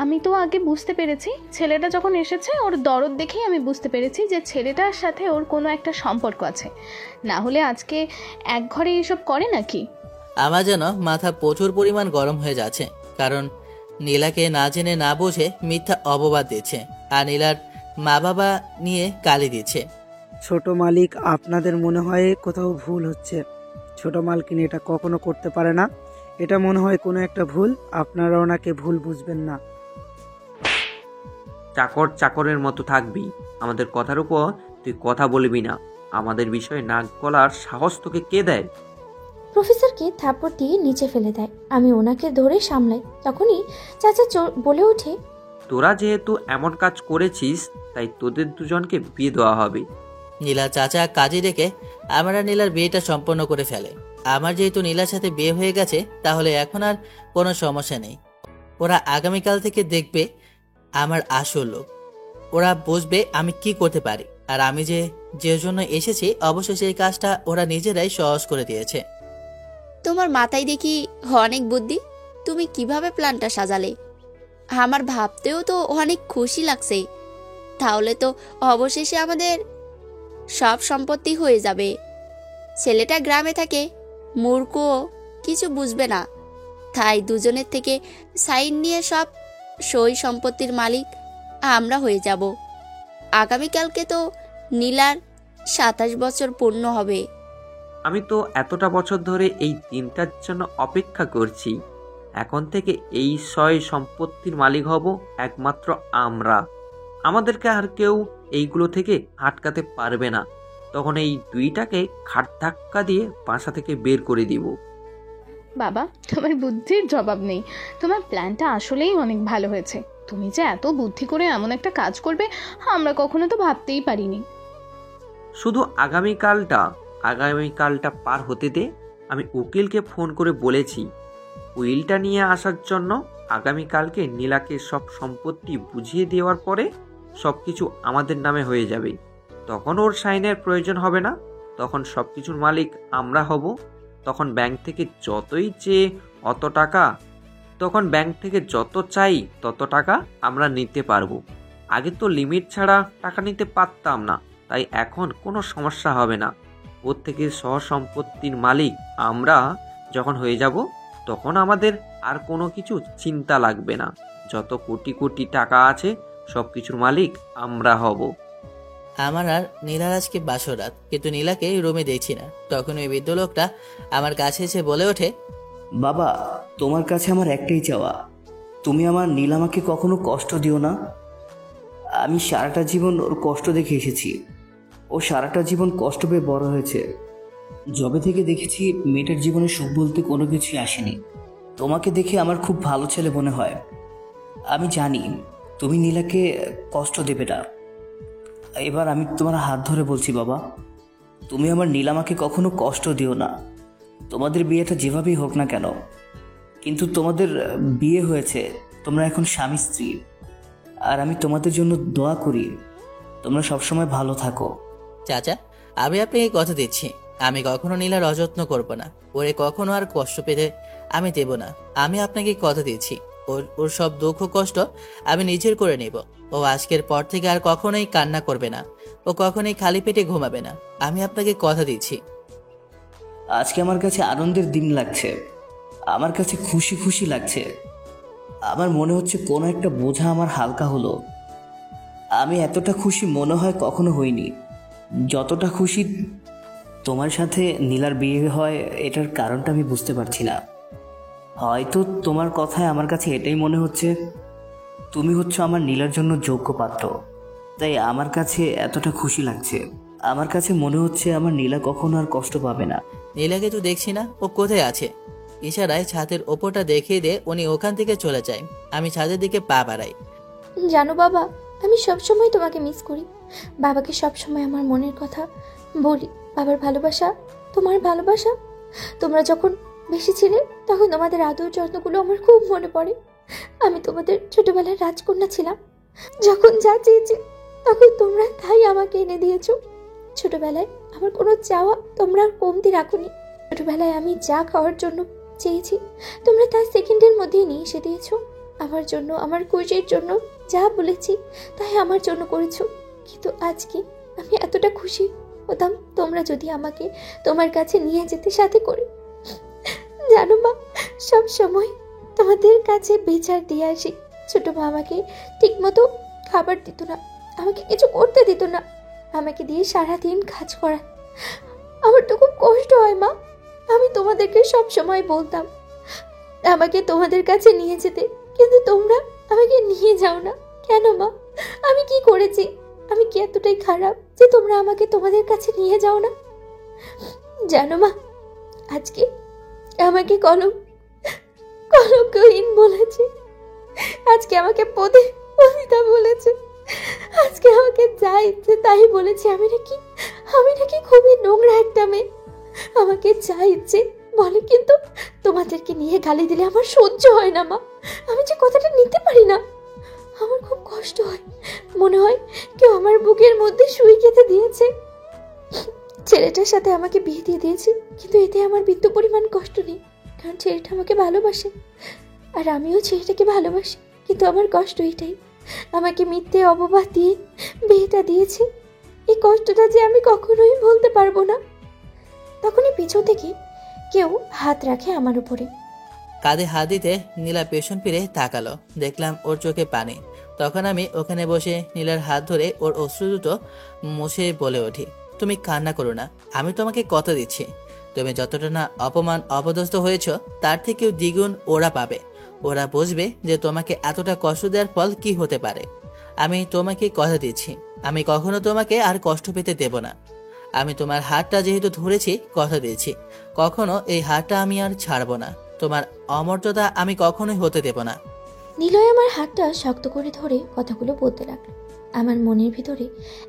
E: আমি তো আগে বুঝতে পেরেছি, ছেলেটা যখন এসেছে ওর দরদ দেখেই আমি বুঝতে পেরেছি যে ছেলেটার সাথে ওর কোনো একটা সম্পর্ক আছে, না হলে আজকে এক ঘরে এসব করে নাকি।
A: আমার যেন মাথা প্রচুর পরিমাণ গরম হয়ে যাচ্ছে, কারণ নীলাকে না জেনে না বুঝে মিথ্যা অপবাদ দিচ্ছে, আর নীলার মা বাবা নিয়ে গালি দিচ্ছে।
F: ছোট মালিক, আপনাদের মনে হয় কোথাও ভুল হচ্ছে। ছোট মালকিন এটা কখনো করতে পারে না। এটা মনে হয় কোনো একটা ভুল। আপনারা ওনাকে ভুল বুঝবেন না।
D: চাকর চাকরের মতো থাকবি। আমাদের কথার উপর তুই কথা বলবি না। আমাদের বিষয়ে নাক গলার সাহস তোকে কে দেয়?
B: প্রফেসরকে থাপ্পড় দিয়ে নিচে ফেলে দেয়। আমি ওনাকে ধরে সামলাই। তখনই চাচা বলে ওঠে,
D: তোরা যেহেতু এমন কাজ করেছিস তাই তোদের দুজনকে বিয়ে দেওয়া হবে।
A: নীলার চাচা কাজে রেখে আমরা নীলার বিয়েটা সম্পন্ন করে ফেলে। আমার যেহেতু নীলার সাথে বিয়ে হয়ে গেছে, তাহলে এখন আর কোনো সমস্যা নেই। ওরা আগামীকাল থেকে দেখবে আমার আসল লোক। ওরা বুঝবে আমি কি করতে পারি, আর আমি যে জন্য এসেছি অবশ্যই সেই কাজটা ওরা নিজেরাই সহজ করে দিয়েছে।
C: তোমার মাথায় দেখি অনেক বুদ্ধি। তুমি কিভাবে প্ল্যানটা সাজালে আমার ভাবতেও তো অনেক খুশি লাগছে। তাহলে তো অবশেষে আমাদের সব সম্পত্তি হয়ে যাবে। ছেলেটা গ্রামে থাকে, মূর্খও কিছু বুঝবে না, তাই দুজনের থেকে সাইন নিয়ে সব সই সম্পত্তির মালিক আমরা হয়ে যাব। আগামীকালকে তো নীলার 27 বছর পূর্ণ হবে।
D: আমি তো এতটা বছর ধরে এই দিনটার জন্য অপেক্ষা করছি। এখন থেকে এই সয় সম্পত্তির মালিক হব একমাত্র আমরা। আমাদেরকে আর কেউ এইগুলো থেকে আটকাতে পারবে না। তখন এই দুইটাকে ঘাট ধাক্কা দিয়ে বাসা থেকে বের করে দিব।
E: বাবা, তোমার বুদ্ধির জবাব নেই। তোমার প্ল্যানটা আসলেই অনেক ভালো হয়েছে। তুমি যে এত বুদ্ধি করে এমন একটা কাজ করবে আমরা কখনো তো ভাবতেই পারিনি।
D: শুধু আগামীকালটা পার হতে দে। আমি উকিলকে ফোন করে বলেছি উইলটা নিয়ে আসার জন্য। আগামীকালকে নীলাকে সব সম্পত্তি বুঝিয়ে দেওয়ার পরে সব কিছু আমাদের নামে হয়ে যাবে। তখন ওর সাইনের প্রয়োজন হবে না। তখন সব কিছুর মালিক আমরা হব। তখন ব্যাংক থেকে যত চাই তত টাকা আমরা নিতে পারবো। আগে তো লিমিট ছাড়া টাকা নিতে পারতাম না, তাই এখন কোনো সমস্যা হবে না। ওর থেকে সহ সম্পত্তির মালিক আমরা যখন হয়ে যাব, তখন আমাদের আর কোনো কিছু চিন্তা লাগবে না। যত কোটি কোটি টাকা আছে সব কিছুর মালিক আমরা হব।
A: আমার আর নীলার আজকে বাসরাত, কিন্তু নীলাকে রুমে দেখছি না। তখন ওই বৃদ্ধ লোকটা আমার কাছে এসে বলে ওঠে,
H: বাবা, তোমার কাছে আমার একটাই চাওয়া, তুমি আমার নীলামাকে কখনো কষ্ট দিও না। আমি সারাটা জীবন ওর কষ্ট দেখে এসেছি। ও সারাটা জীবন কষ্ট পেয়ে বড় হয়েছে। যবে থেকে দেখেছি মেয়েটার জীবনে সুখ বলতে কোনো কিছুই আসেনি। তোমাকে দেখে আমার খুব ভালো ছেলে মনে হয়। আমি জানি তুমি নীলাকে কষ্ট দেবে না। এবার আমি তোমার হাত ধরে বলছি বাবা, তুমি আমার নীলামাকে কখনো কষ্ট দিও না। তোমাদের বিয়েটা যেভাবেই হোক না কেন, কিন্তু তোমাদের বিয়ে হয়েছে, তোমরা এখন স্বামী স্ত্রী। আর আমি তোমাদের জন্য দোয়া করি তোমরা সবসময় ভালো থাকো।
A: চাচা, আমি আপনাকে কথা দিচ্ছি, আমি কখনো নীলার অযত্ন করব না। ওরে কখনো আর কষ্ট পেতে আমি দেব না। আমি আপনাকে কথা দিচ্ছি, ওর সব দুঃখ কষ্ট আমি নিজের করে নেব। ও আজকের পর থেকে আর কখনোই কান্না করবে না। ও কখনোই খালি পেটে ঘুমাবে না। আমি আপনাকে কথা দিচ্ছি।
H: আজকে আমার কাছে আনন্দের দিন লাগছে, আমার কাছে খুশি খুশি লাগছে। আমার মনে হচ্ছে কোনো একটা বোঝা আমার হালকা হলো। আমি এতটা খুশি মনে হয় কখনো হইনি। যতটা খুশি তোমার সাথে নীলার বিয়ে হয়, এটার কারণটা আমি বুঝতে পারছি না। হয়তো তোমার কথায় আমার কাছে এটাই মনে হচ্ছে তুমি হচ্ছে আমার নীলার জন্য যোগ্য পাত্র, তাই আমার কাছে এতটা খুশি লাগছে। আমার কাছে মনে হচ্ছে আমার নীলা কখনো আর কষ্ট পাবে না।
A: নীলাকে তো দেখছি না, ও কোথায় আছে? ইশারায় ছাদের ওপরটা দেখিয়ে দিয়ে উনি ওখান থেকে চলে যায়। আমি ছাদের দিকে পা বাড়াই।
B: জানো বাবা, আমি সবসময় তোমাকে মিস করি। বাবাকে সবসময় আমার মনের কথা বলি। বাবার ভালোবাসা, তোমার ভালোবাসা, তোমরা যখন বেশি ছিলে তখন তোমাদের আদর যত্নগুলো আমার খুব মনে পড়ে। আমি তোমাদের ছোটবেলার রাজকন্যা ছিলাম। যখন যা চেয়েছি তখন তোমরা তাই আমাকে এনে দিয়েছো। ছোটবেলায় আমার কোনো চাওয়া তোমরা কমতি রাখোনি। ছোটবেলায় আমি যা খাওয়ার জন্য চেয়েছি তোমরা তা সেকেন্ডের মধ্যেই নিয়ে এসে দিয়েছো। আমার জন্য, আমার খুশির জন্য যা বলেছি তাই আমার জন্য করেছো। কিন্তু আজকে আমি এতটা খুশি হতাম তোমরা যদি আমাকে তোমার কাছে নিয়ে যেতে সাথে করে। জানো মা, সব সময় তোমাদের কাছে বিচার দিয়ে আসি। ছোট মা আমাকে ঠিক মতো খাবার দিত না, আমাকে কিছু করতে দিত না, আমাকে দিয়ে সারাদিন কাজ করা। আমার তো খুব কষ্ট হয় মা। আমি তোমাদেরকে সব সময় বলতাম আমাকে তোমাদের কাছে নিয়ে যেতে, কিন্তু তোমরা আমাকে নিয়ে যাও না কেন মা? আমি কি করেছি? আমি কি এতটাই খারাপ যে তোমরা আমাকে তোমাদের কাছে নিয়ে যাও না? জানো মা, আজকে আমাকে কলঙ্কহীন বলেছে, আজকে আমাকে পতিতা বলেছে, আজকে আমাকে যা ইচ্ছে তাই বলেছে। আমি নাকি খুবই নোংরা একটা মেয়ে। আমাকে যা ইচ্ছে বলে, কিন্তু তোমাদেরকে নিয়ে গালি দিলে আমার সহ্য হয় না মা। আমি যে কথাটা নিতে পারি না, আমার খুব কষ্ট হয়। মনে হয় কেউ আমার বুকের মধ্যে সুই খেতে দিয়েছে। ছেলেটার সাথে আমাকে বিয়ে দিয়ে দিয়েছে, কিন্তু এতে আমার বিন্দু পরিমাণ কষ্ট নেই, কারণ ছেলেটা আমাকে ভালোবাসে আর আমিও ছেলেটাকে ভালোবাসি। কিন্তু আমার কষ্ট এটাই, আমাকে মিথ্যে অপবাদ দিয়ে বিয়েটা দিয়েছে। এই কষ্টটা যে আমি কখনোই ভুলতে পারবো না। তখনই পিছু থেকে কেউ হাত রাখে আমার উপরে।
A: কাঁধে হাত দিতে নীলা পেছন ফিরে তাকালো, দেখলাম ওর চোখে পানি। তখন আমি ওখানে বসে নীলার হাত ধরে ওর অশ্রু দুটো মুছে বলে উঠি, তুমি কান্না করো না, আমি তোমাকে কথা দিচ্ছি, তুমি যতটা না অপমান অপদস্থ হয়েছ তার থেকেও দ্বিগুণ ওরা পাবে। ওরা বুঝবে যে তোমাকে এতটা কষ্ট দেওয়ার ফল কি হতে পারে। আমি তোমাকে কথা দিচ্ছি, আমি কখনো তোমাকে আর কষ্ট পেতে দেব না। আমি তোমার হাতটা যেহেতু ধরেছি, কথা দিয়েছি কখনো এই হাতটা আমি আর ছাড়বো না। তোমার অমর্যাদা আমি কখনোই হতে দেব না।
B: নিলয় আমার হাতটা শক্ত করে ধরে কথাগুলো বলতে লাগলো। আমার মনের ভিতরে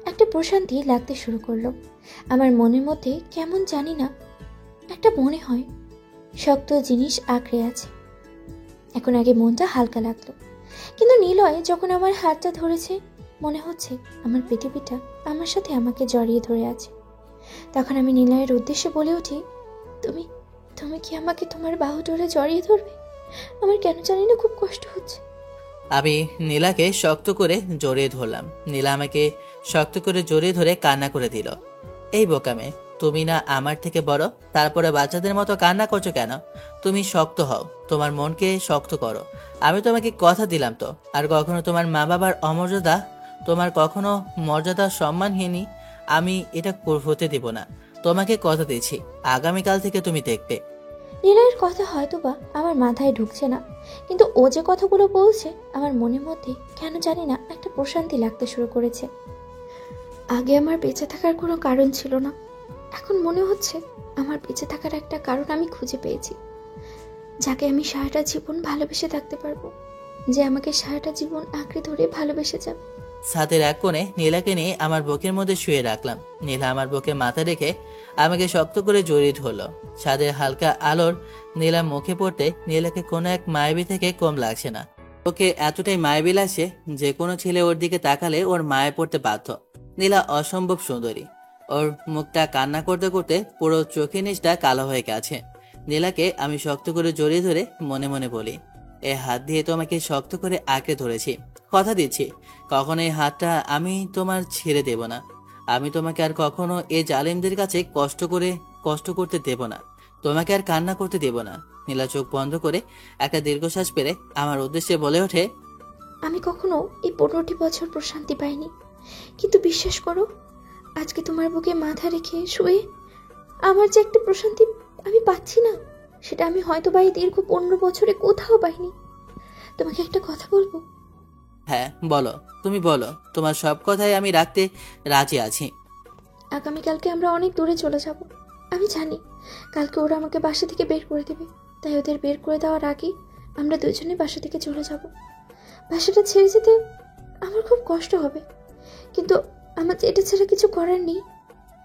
B: একটা প্রশান্তি লাগতে শুরু করলো। আমার মনের মধ্যে কেমন জানি না একটা মনে হয় শক্ত জিনিস আঁকড়ে আছে। এখন আগে মনটা হালকা লাগলো, কিন্তু নিলয় যখন আমার হাতটা ধরেছে মনে হচ্ছে আমার পৃথিবীটা আমার সাথে আমাকে জড়িয়ে ধরে আছে। তখন আমি নিলয়ের উদ্দেশ্যে বলে উঠি, তুমি তুমি কি আমাকে তোমার বাহু ধরে জড়িয়ে ধরবে? আমার কেন জানি না খুব কষ্ট হচ্ছে।
A: আমি নীলাকে শক্ত করে জড়িয়ে ধরলাম। নীলা আমাকে শক্ত করে জড়িয়ে ধরে কান্না করে দিল। এই বোকামে, তুমি না আমার থেকে বড়, তারপরে বাচ্চাদের মতো কান্না করছো কেন? তুমি শক্ত হও, তোমার মনকে শক্ত করো। আমি তোমাকে কথা দিলাম তো, আর কখনো তোমার মা বাবার অমর্যাদা, তোমার কখনো মর্যাদা সম্মানহীনী আমি এটা হতে দেব না। তোমাকে কথা দিচ্ছি, আগামীকাল থেকে তুমি দেখবে।
B: নিলয়ের কথা হয়তোবা আমার মাথায় ঢুকছে না, কিন্তু ও যে কথাগুলো বলছে আমার মনের মধ্যে কেন জানি না একটা প্রশান্তি লাগতে শুরু করেছে। আগে আমার বেঁচে থাকার কোনো কারণ ছিল না, এখন মনে হচ্ছে আমার বেঁচে থাকার একটা কারণ আমি খুঁজে পেয়েছি, যাকে আমি সারাটা জীবন ভালোবেসে থাকতে পারবো, যে আমাকে সারাটা জীবন আঁকড়ে ধরে ভালোবেসে যাবে।
A: ছাদের এক কোণে নীলাকে নিয়ে আমার বুকের মধ্যে শুয়ে রাখলাম। নীলা আমার বুকে মাথা রেখে আমাকে শক্ত করে জড়িয়ে ধরল। ছাদের হালকা আলোর নীলা মুখে পড়তে নীলাকে কোনো এক মায়াবী থেকে কম লাগছে না। ওকে এতটাই মায়াবী লাগছে যে কোনো ছেলে ওর দিকে তাকালে ওর মায়ে পড়তে বাধ্য। নীলা অসম্ভব সুন্দরী, ওর মুখটা কান্না করতে করতে পুরো চোখের নিচটা কালো হয়ে গেছে। নীলাকে আমি শক্ত করে জড়িয়ে ধরে মনে মনে বলি, এ হাত দিয়ে তোমাকে শক্ত করে আঁকড়ে ধরেছি, কথা দিচ্ছি কখনো এই হাতটা আমি তোমার ছেড়ে দেব না। আমি তোমাকে আর কখনো এই জালিমদের কাছে কষ্ট করতে দেব না, তোমাকে আর কান্না করতে দেব না। নীলা চোখ বন্ধ করে একটা দীর্ঘশ্বাস পেরে আমার উদ্দেশ্যে বলে ওঠে,
B: আমি কখনো এই 15টি বছর প্রশান্তি পাইনি, কিন্তু বিশ্বাস করো, আজকে তোমার বুকে মাথা রেখে শুয়ে আমার যে একটা প্রশান্তি আমি পাচ্ছি না, সেটা আমি হয়তো বা এই দীর্ঘ 15 বছরে কোথাও পাইনি। তোমাকে একটা কথা বলবো?
A: হ্যাঁ বলো, তুমি বলো, তোমার সব কথাই আমি রাখতে রাজি আছি।
B: আগামীকালকে আমরা অনেক দূরে চলে যাব। আমি জানি কালকে ওরা আমাকে বাসা থেকে বের করে দেবে, তাই ওদের বের করে দেওয়ার আগে আমরা দুজনে বাসা থেকে চলে যাব। বাসাটা ছেড়ে যেতে আমার খুব কষ্ট হবে, কিন্তু আমার এটা ছাড়া কিছু করার নেই।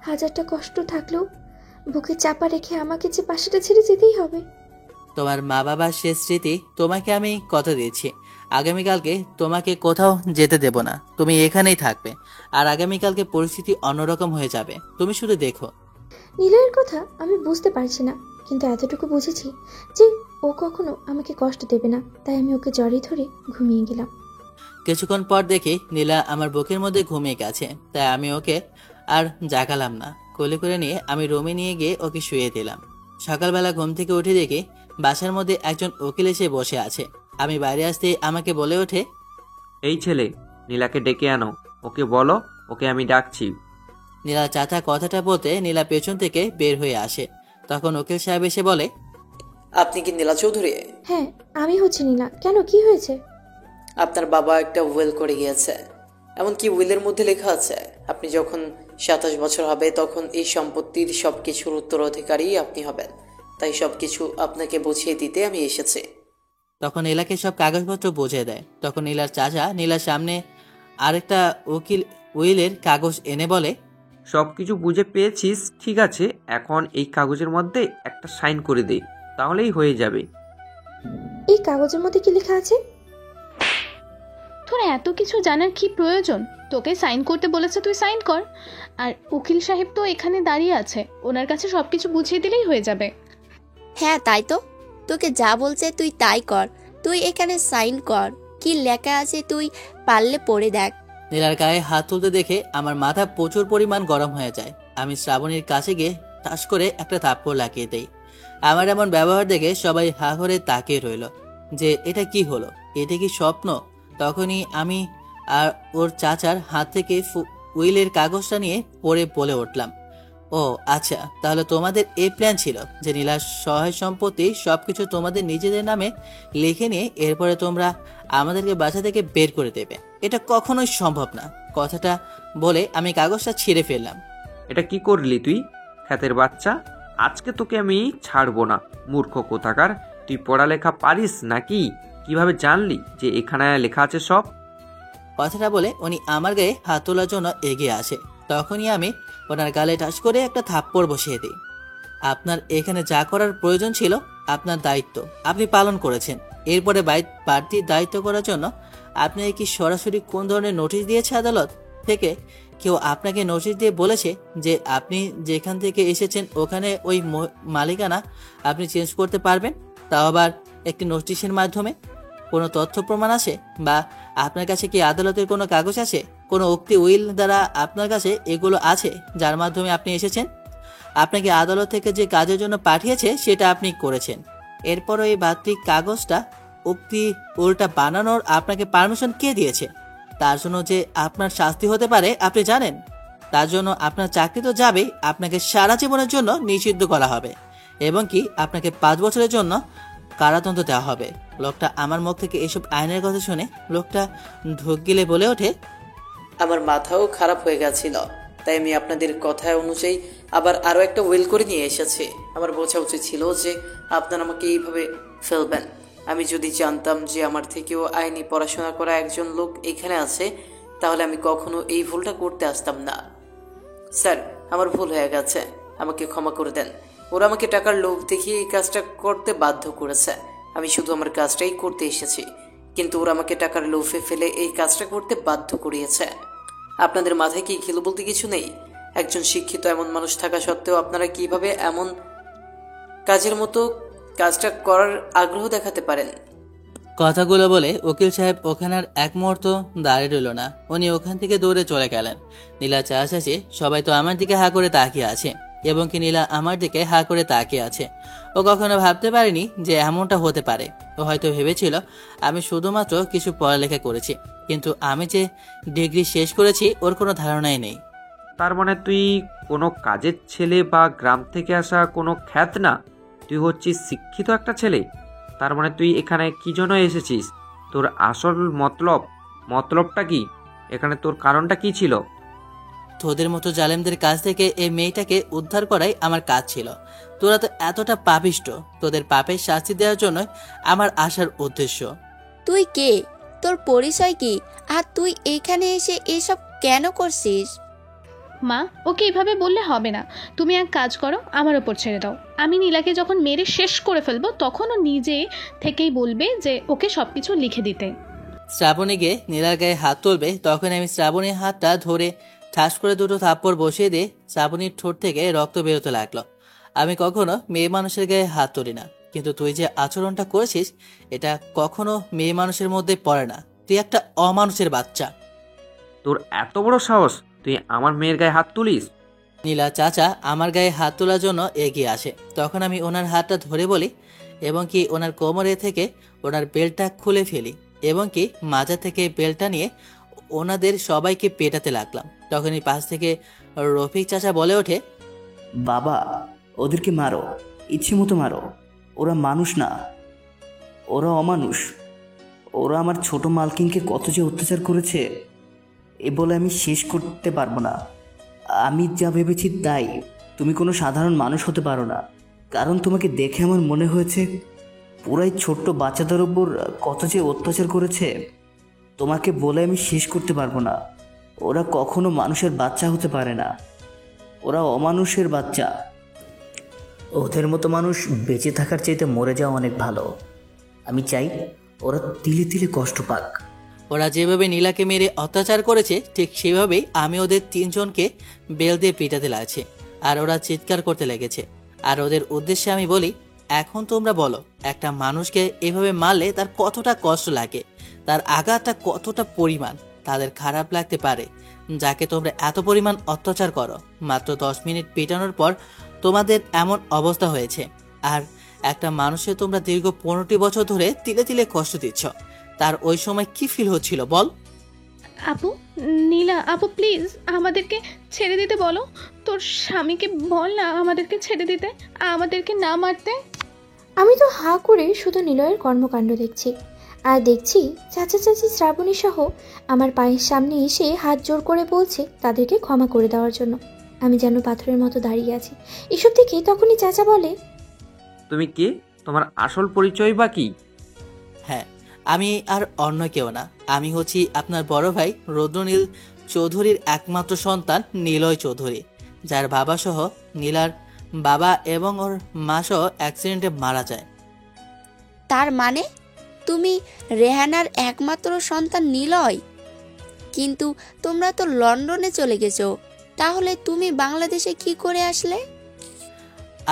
B: হাজারটা কষ্ট থাকলেও বুকে চাপা রেখে আমাকে যে বাসাটা ছেড়ে যেতেই হবে।
A: তোমার মা বাবার শেষ স্মৃতি, তোমাকে আমি কথা দিয়েছি আগামীকালকে তোমাকে কোথাও যেতে দেব না, তুমি এখানেই থাকবে। আর আগামীকালকে পরিস্থিতি অন্যরকম হয়ে যাবে, তুমি শুধু দেখো।
B: নীলয়ের কথা আমি বুঝতে পারছি না, কিন্তু এতটুকু বুঝেছি যে ও কখনো আমাকে কষ্ট দেবে না, তাই আমি ওকে জড়িয়ে ধরে ঘুমিয়ে গেলাম।
A: কিছুক্ষণ পর দেখি নীলা আমার বুকের মধ্যে ঘুমিয়ে গেছে, তাই আমি ওকে আর জাগালাম না। কোলে করে নিয়ে আমি রুমে নিয়ে গিয়ে ওকে শুয়ে দিলাম। সকালবেলা ঘুম থেকে উঠে দেখি বাসার মধ্যে একজন উকিল এসে বসে আছে। আমি বাইরে আসতেই আমাকে বলে ওঠে,
D: এই ছেলে, নীলাকে ডেকে আনো, ওকে বলো ওকে আমি ডাকছি।
A: নীলা চাচা কথাটা বলতে নীলা পেছন থেকে বের হয়ে আসে। তখন উকিল সাহেব এসে বলে,
I: আপনি কি নীলা চৌধুরী?
B: হ্যাঁ আমি হচ্ছি নীলা। কেন, কি হয়েছে?
I: আপনার বাবা একটা উইল করে গিয়েছে, এমনকি উইলের মধ্যে লেখা আছে আপনি যখন 27 বছর হবে তখন এই সম্পত্তির সবকিছুর উত্তরাধিকারী আপনি হবেন, তাই সবকিছু আপনাকে বুঝিয়ে দিতে আমি এসেছি।
A: তখন নীলাকে সব কাগজপত্র বুঝিয়ে দেয়। তখন নীলার চাচা নীলার সামনে আরেকটা উইলের কাগজ এনে বলে,
D: সবকিছু বুঝে পেয়েছিস, ঠিক আছে, এখন এই কাগজের মধ্যে একটা সাইন করে দে, তাহলেই হয়ে যাবে।
B: এই কাগজের মধ্যে কি লেখা আছে?
E: তোর এত কিছু জানার কি প্রয়োজন? তোকে সাইন করতে বলেছে, তুই সাইন কর। আর উকিল সাহেব তো এখানে দাঁড়িয়ে আছে, ওনার কাছে সবকিছু বুঝিয়ে দিলেই হয়ে যাবে।
C: হ্যাঁ তাই তো, তোকে যা বলছে তুই তাই কর। তুই এখানে সাইন কর, কি লেখা আছে তুই পারলে পড়ে দেখ।
A: নীলার গায়ে হাত তুলতে দেখে আমার মাথা প্রচুর পরিমাণ গরম হয়ে যায়। আমি শ্রাবণীর কাছে গিয়ে ঠাস করে একটা থাপ্পড় লাগিয়ে দেই। আমার এমন ব্যবহার দেখে সবাই হা করে তাকিয়ে রইল যে এটা কি হলো, এটা কি স্বপ্ন। তখনই আমি আর ওর চাচার হাত থেকে উইলের কাগজটা নিয়ে পড়ে বলে উঠলাম, ও আচ্ছা, তাহলে তোমাদের এই প্ল্যান ছিল যে নীলার সহায় সম্পত্তি সবকিছু তোমাদের নিজেদের নামে লিখে নিয়ে এরপরে তোমরা আমাদেরকে বাসা থেকে বের করে দেবে। এটা কখনোই সম্ভব না। কথাটা বলে আমি কাগজটা ছিঁড়ে ফেললাম।
D: এটা কি করলি তুই, খ্যাতের বাচ্চা? আজকে তোকে আমি ছাড়বো না, মূর্খ কোথাকার। তুই পড়ালেখা পারিস নাকি? কিভাবে জানলি যে এখানে লেখা আছে সব?
A: কথাটা বলে উনি আমার গায়ে হাত তোলার জন্য এগিয়ে আসে। তখনই আমি ওনার গালে টাচ করে একটা থাপ্পড় বসিয়ে দিই। আপনার এখানে যা করার প্রয়োজন ছিল আপনার দায়িত্ব আপনি পালন করেছেন। এরপরে বাড়তি দায়িত্ব করার জন্য আপনি কি সরাসরি কোন ধরনের নোটিশ দিয়েছে আদালত থেকে? কেউ আপনাকে নোটিশ দিয়ে বলেছে যে আপনি যেখান থেকে এসেছেন ওখানে ওই মালিকানা আপনি চেঞ্জ করতে পারবেন, তাও আবার একটি নোটিশের মাধ্যমে? কোনো তথ্য প্রমাণ আছে বা আপনার কাছে কি আদালতের কোনো কাগজ আছে, কোনো উক্তি উইল দ্বারা আপনার কাছে এগুলো আছে যার মাধ্যমে আপনি এসেছেন? আপনাকে আদালত থেকে যে কাজের জন্য পাঠিয়েছে সেটা আপনি করেছেন। এরপরও এই বাড়তি কাগজটা উক্তি উল্টা বানানোর আপনাকে পারমিশন কে দিয়েছে? তার জন্য যে আপনার শাস্তি হতে পারে আপনি জানেন। তার জন্য আপনার চাকরি তো যাবেই, আপনাকে সারা জীবনের জন্য নিষিদ্ধ করা হবে এবং কি আপনাকে 5 বছরের জন্য কারাদণ্ড দেওয়া হবে। লোকটা আমার মুখ থেকে এসব আইনের কথা শুনে লোকটা ঢোক গিলে বলে ওঠে,
I: আমার মাথাও খারাপ হয়ে গেছিল, তাই আমি আপনাদের কথা অনুযায়ী আবার আরও একটা উইল করে নিয়ে এসেছি। আমার বোঝা উচিত ছিল যে আপনারা আমাকে এইভাবে ফেলবেন। আমি যদি জানতাম যে আমার থেকেও আইনি পড়াশোনা করা একজন লোক এখানে আছে, তাহলে আমি কখনো এই ভুলটা করতে আসতাম না। স্যার, আমার ভুল হয়ে গেছে, আমাকে ক্ষমা করে দেন। ওরা আমাকে টাকার লোভ দেখিয়ে এই কাজটা করতে বাধ্য করেছে। আমি শুধু আমার কাজটাই করতে এসেছি, কিন্তু ওরা আমাকে টাকার লোভে ফেলে এই কাজটা করতে বাধ্য করিয়েছে। আপনাদের মাথায় কি খেলো বলতে কিছু নেই? একজন শিক্ষিত এমন মানুষ থাকা সত্ত্বেও আপনারা কিভাবে এমন কাজের মতো কাজটা করার আগ্রহ দেখাতে পারেন?
A: কথাগুলো বলে উকিল সাহেব ওখানে আর এক মুহূর্ত দাঁড়িয়ে রইল না। উনি ওখান থেকে দৌড়ে চলে গেলেন। নীলা চাষাচি সবাই তো আমার দিকে হা করে তাকিয়ে আছে এবং কি নীলা আমার দিকে হা করে তাকিয়ে আছে। ও কখনো ভাবতে পারেনি যে এমনটা হতে পারে। ও হয়তো ভেবেছিল আমি শুধুমাত্র কিছু পড়ালেখা করেছি, কিন্তু আমি যে ডিগ্রি শেষ করেছি ওর কোনো ধারণাই নেই।
D: তার মানে তুই কোনো কাজের ছেলে বা গ্রাম থেকে আসা কোনো খ্যাত না, তুই হচ্ছিস শিক্ষিত একটা ছেলে। তার মানে তুই এখানে কি জন্য এসেছিস? তোর আসল মতলবটা কি? এখানে তোর কারণটা কি ছিল?
A: তোদের মতো জালেমদের কাছ থেকে এই মেয়েটাকে উদ্ধার করাই আমার কাজ ছিল। তোরা তো এতটা পাপিষ্ট, তোদের পাপের শাস্তি দেওয়ার জন্য আমার আসার উদ্দেশ্য।
C: তুই কে? তোর পরিচয় কি? আর তুই এখানে এসে এসব কেন করছিস?
E: মা, ওকে এভাবে বললে হবে না। তুমি এক কাজ করো, আমার ওপর ছেড়ে দাও। আমি নীলাকে যখন মেরে শেষ করে ফেলবো তখন ও নিজে থেকেই বলবে যে ওকে সবকিছু লিখে দিতে।
A: শ্রাবণী গিয়ে নীলার গায়ে হাত তুলবে, তখন আমি শ্রাবণীর হাতটা ধরে ঠাস করে দুটো থাপ্পড় বসিয়ে দিয়ে শ্রাবণীর ঠোঁট থেকে রক্ত বেরোতে লাগলো। আমি কখনো মেয়ে মানুষের গায়ে হাত তুলি না, কিন্তু তুই যে আচরণটা করেছিস এটা কখনো মেয়ে মানুষের মধ্যে পড়ে না। তুই একটা অমানুষের বাচ্চা।
D: তোর এত বড় সাহস, তুই আমার মেয়ের গায়ে হাত তুলিস?
A: নীলা চাচা আমার গায়ে হাত তোলার জন্য এগিয়ে আসে। তখন আমি ওনার হাতটা ধরে বলি এবং কি ওনার কোমরে থেকে ওনার বেল্টটা খুলে ফেলি এবং কি মাজা থেকে বেল্টটা নিয়ে ওনাদের সবাইকে পেটাতে লাগলাম। তখনই পাশ থেকে রফিক চাচা বলে ওঠে,
H: বাবা, ওদেরকে মারো, ইচ্ছে মতো মারো। ওরা মানুষ না, ওরা অমানুষ। ওরা আমার ছোট মালকিনকে কত যে অত্যাচার করেছে এ বলে আমি শেষ করতে পারবো না। আমি যা ভেবেছি তাই। তুমি কোনো সাধারণ মানুষ হতে পারো না, কারণ তোমাকে দেখে আমার মনে হয়েছে পুরাই ছোট্ট বাচ্চাদের ওপর কত যে অত্যাচার করেছে। তোমাকে বলে আমি শেষ করতে পারবো না। ওরা কখনো মানুষের বাচ্চা হতে পারে না, ওরা অমানুষের বাচ্চা। ওদের মতো মানুষ বেঁচে থাকার চাইতে মরে যাওয়া অনেক ভালো। আমি চাই ওরা তিলে তিলে কষ্ট পাক।
A: ওরা যেভাবে নীলাকে মেরে অত্যাচার করেছে ঠিক সেভাবেই আমি ওদের 3 জনকে বেল দিয়ে পিটাতে লাগছে আর ওরা চিৎকার করতে লেগেছে। আর ওদের উদ্দেশ্যে আমি বলি, এখন তোমরা বলো একটা মানুষকে এভাবে মারলে তার কতটা কষ্ট লাগে, তার আঘাতটা কতটা পরিমাণ। তাদের খারাপ লাগতে পারে যাকে তোমরা এত পরিমাণ অত্যাচার করো। মাত্র 10 মিনিট পেটানোর পর তোমাদের এমন অবস্থা হয়েছে। আর একটা মানুষের তোমরা দীর্ঘ 15টি বছর ধরে তিলে তিলে কষ্ট দিচ্ছ, তার ওই সময় কি ফিল হচ্ছিল বল?
E: আপু, নীলা আপু, প্লিজ আমাদেরকে ছেড়ে দিতে বলো। তোর স্বামীকে বল না আমাদেরকে ছেড়ে দিতে, আমাদেরকে না মারতে।
B: আমি তো হাঁ করে শুধু নিলয়ের কর্মকাণ্ড দেখছি, আর দেখছি চাচা চাচি শ্রাবণী সহ আমার পায়ের সামনে এসে হাত জোর করে বলছে তাদেরকে ক্ষমা করে দেওয়ার জন্য। আমি যেন পাথরের মতো দাঁড়িয়ে আছি। এসব থেকে তখনই চাচা বলে,
D: তুমি কে? তোমার আসল পরিচয় বা কি?
A: হ্যাঁ, আমি আর অন্য কেউ না, আমি হচ্ছি আপনার বড় ভাই রুদ্রনীল চৌধুরীর একমাত্র সন্তান নিলয় চৌধুরী, যার বাবা সহ নীলার বাবা এবং ওর মা সহ অ্যাক্সিডেন্টে মারা যায়।
C: তার মানে তুমি রেহানার একমাত্র সন্তান নিলয়? কিন্তু তোমরা তো লন্ডনে চলে গেছো, তাহলে তুমি বাংলাদেশে কি করে আসলে?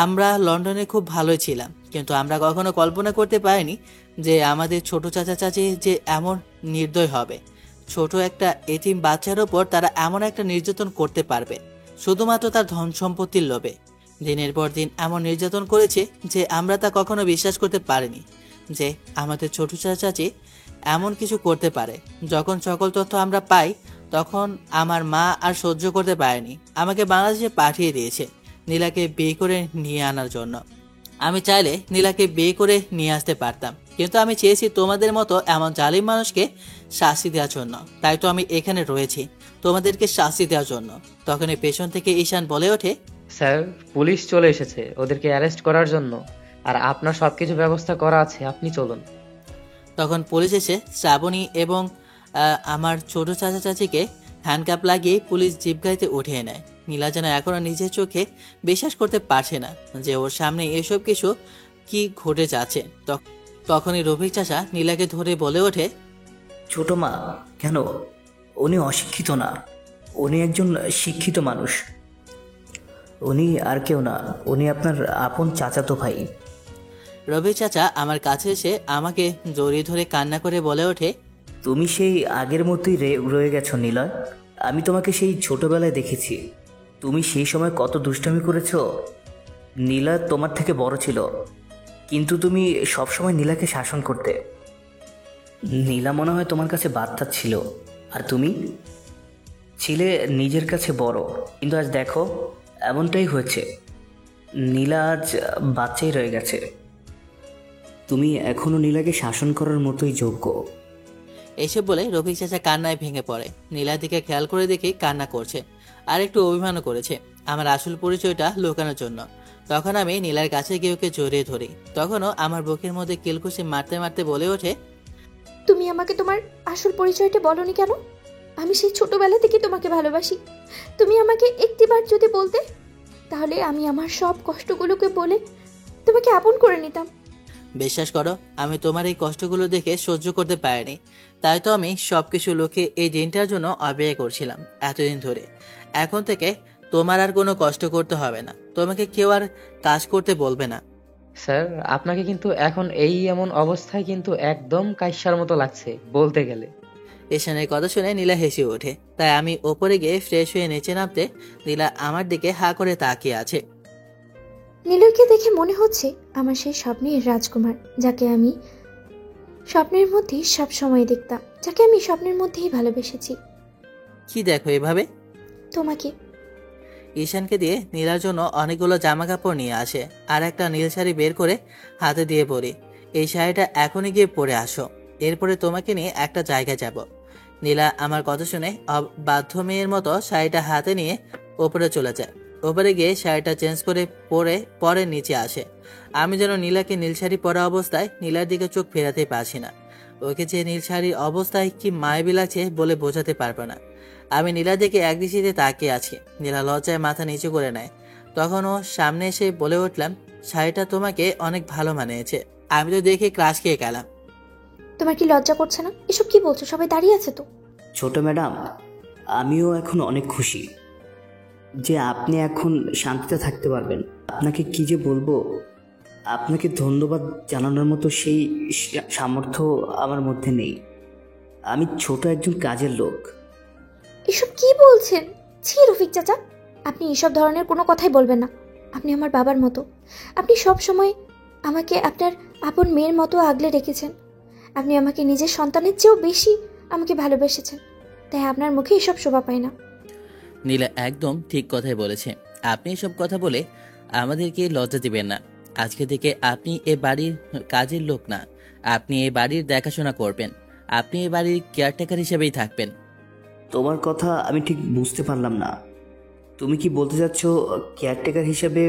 A: আমরা লন্ডনে খুব ভালোই ছিলাম, কিন্তু আমরা কখনো কল্পনা করতে পারিনি যে আমাদের ছোট চাচা চাচি যে এমন নির্দয় হবে। ছোট একটা এতিম বাচ্চার ওপর তারা এমন একটা নির্যাতন করতে পারবে শুধুমাত্র তার ধন সম্পত্তির লোভে। দিনের পর দিন এমন নির্যাতন করেছে যে আমরা তা কখনো বিশ্বাস করতে পারিনি যে আমাদের ছোট চাচা চাচি এমন কিছু করতে পারে। যখন সকল তথ্য আমরা পাই তখন আমার মা আর সহ্য করতে পারেনি, আমাকে বাংলাদেশে পাঠিয়ে দিয়েছে নীলাকে বিয়ে করে নিয়ে আনার জন্য। আমি চাইলে নীলাকে বিয়ে করে নিয়ে আসতে পারতাম, কিন্তু আমি চেয়েছি তোমাদের মতো এমন জালিম মানুষকে শাস্তি দেওয়ার জন্য। তাই তো আমি এখানে রয়েছি, তোমাদেরকে শাস্তি দেওয়ার জন্য। তখনই পেছন থেকে ঈশান বলে ওঠে,
G: স্যার, পুলিশ চলে এসেছে ওদেরকে অ্যারেস্ট করার জন্য, আর আপনার সবকিছু ব্যবস্থা করা আছে, আপনি চলুন।
A: তখন পুলিশ এসে শ্রাবণী এবং আমার ছোট চাচা চাচিকে হ্যান্ডকাপ লাগিয়ে পুলিশ জিপ গাড়িতে উঠিয়ে নেয়। নীলা যেন এখনো নিজের চোখে বিশ্বাস করতে পারছে না যে ওর সামনে এসব কিছু কি ঘটে যাচ্ছে। তখনই রফিক চাচা নীলাকে ধরে বলে ওঠে,
H: ছোট মা, কেন? উনি অশিক্ষিত না, উনি একজন শিক্ষিত মানুষ। উনি আর কেউ না, উনি আপনার আপন চাচাতো ভাই।
A: রফিক চাচা আমার কাছে এসে আমাকে জড়িয়ে ধরে কান্না করে বলে ওঠে,
H: তুমি সেই আগের মতোই রয়ে গেছো নিলয়। আমি তোমাকে সেই ছোটবেলায় দেখেছি, তুমি সেই সময় কত দুষ্টামি করেছ। নীলা তোমার থেকে বড় ছিল, কিন্তু তুমি সবসময় নীলাকে শাসন করতে। নীলা মনে হয় তোমার কাছে বাচ্চা ছিল, আর তুমি ছিলে নিজের কাছে বড়। কিন্তু আজ দেখো, এমনটাই হয়েছে। নীলা আজ বাচ্চাই রয়ে গেছে। তুমি এখনো নীলাকে শাসন করার মতোই যোগ্য।
A: এসব বলে রফিক চাচা কান্নায় ভেঙে পড়ে। নীলার দিকে খেয়াল করে দেখে কান্না করছে, আর একটু অভিমানও করেছে আমার আসল পরিচয়টা লুকানোর জন্য। তখন আমি নীলার কাছে গিয়ে ওকে জড়িয়ে ধরি। তখনও আমার বুকের মধ্যে কিলকুশি মারতে মারতে বলে ওঠে,
B: তুমি আমাকে তোমার আসল পরিচয়টা বলনি কেন? আমি সেই ছোটবেলা থেকে তোমাকে ভালোবাসি। তুমি আমাকে একটিবার যদি বলতে, তাহলে আমি আমার সব কষ্টগুলোকে বলে তোমাকে আপন করে নিতাম।
A: বিশ্বাস করো, আমি তোমার এই কষ্টগুলো দেখে সহ্য করতে পারিনি। তাই তো আমি সবকিছু লোকে এই দিনটার জন্য অপেক্ষা করছিলাম এতদিন ধরে। এখন থেকে তোমার আর কোনো কষ্ট করতে হবে না, তোমাকে কেউ আর কাজ করতে বলবে না।
G: স্যার, আপনাকে কিন্তু এখন এই এমন অবস্থায় কিন্তু একদম কাইসার মতো লাগছে বলতে গেলে।
A: ঈশানের কথা শুনে নীলা হেসে ওঠে। তাই আমি ওপরে গিয়ে ফ্রেশ হয়ে নিচে নামতে নীলা আমার দিকে হা করে তাকিয়ে আছে।
B: নীলয়কে দেখে মনে হচ্ছে আমার সেই স্বপ্নের রাজকুমার, যাকে আমি স্বপ্নের মধ্যেই সব সময় দেখতাম, যাকে আমি স্বপ্নের মধ্যেই ভালোবেসেছি।
A: কি দেখো এভাবে?
B: তোমাকে।
A: ঈশানকে দিয়ে নীলার জন্য অনেকগুলো জামা কাপড় নিয়ে আসে, আর একটা নীল শাড়ি বের করে হাতে দিয়ে বলি, এই শাড়িটা এখনই গিয়ে পরে আসো, এরপরে তোমাকে নিয়ে একটা জায়গায় যাব। নীলা আমার কথা শুনে বাধ্য মেয়ের মতো শাড়িটা হাতে নিয়ে ওপরে চলে যায়। ওপরে গিয়ে শাড়িটা চেঞ্জ করে পরে নিচে আসে। আমি যেন নীলাকে নীল শাড়ি পরা অবস্থায় নীলার দিকে চোখ ফেরাতে পারছি না। ওকে যে নীল শাড়ির অবস্থায় কি মায়াবী লাগছে বলে বোঝাতে পারবো না। আমি নীলার দিকে একদৃষ্টিতে তাকিয়ে আছি। নীলা লজ্জায় মাথা নিচু করে নেয়। তখন ও সামনে এসে বলে উঠলাম, শাড়িটা তোমাকে অনেক ভালো মানিয়েছে। আমি তো দেখে ক্রাশ খেয়ে গেলাম।
B: তোমার কি লজ্জা করছে না? এসব কি বলছো? সবাই দাঁড়িয়ে আছে তো।
H: ছোট ম্যাডাম, আমিও এখন অনেক খুশি যে আপনি এখন শান্তিতে থাকতে পারবেন। আপনাকে কি যে বলবো, আপনাকে ধন্যবাদ জানানোর মতো সেই সামর্থ্য আমার মধ্যে নেই। আমি ছোট একজন কাজের লোক।
B: এসব কি বলছেন? ছি রফিক চাচা, আপনি এসব ধরনের কোনো কথাই বলবেন না। আপনি আমার বাবার মতো। আপনি সব সময় আমাকে আপনার আপন মেয়ের মতো আগলে রেখেছেন। আপনি আমাকে নিজের সন্তানের চেয়েও বেশি আমাকে ভালোবেসেছেন, তাই আপনার মুখে এসব শোভা পায় না।
A: নীলা একদম ঠিক কথাই বলেছে। আপনি এসব কথা বলে আমাদেরকে লজ্জা দিবেন না। আজকে থেকে আপনি এ বাড়ির কাজের লোক না, আপনি এই বাড়ির দেখাশোনা করবেন। আপনি এই বাড়ির কেয়ারটেকার হিসেবেই থাকবেন।
H: তোমার কথা আমি ঠিক বুঝতে পারলাম না। তুমি কি বলতে চাচ্ছ কেয়ারটেকার হিসেবে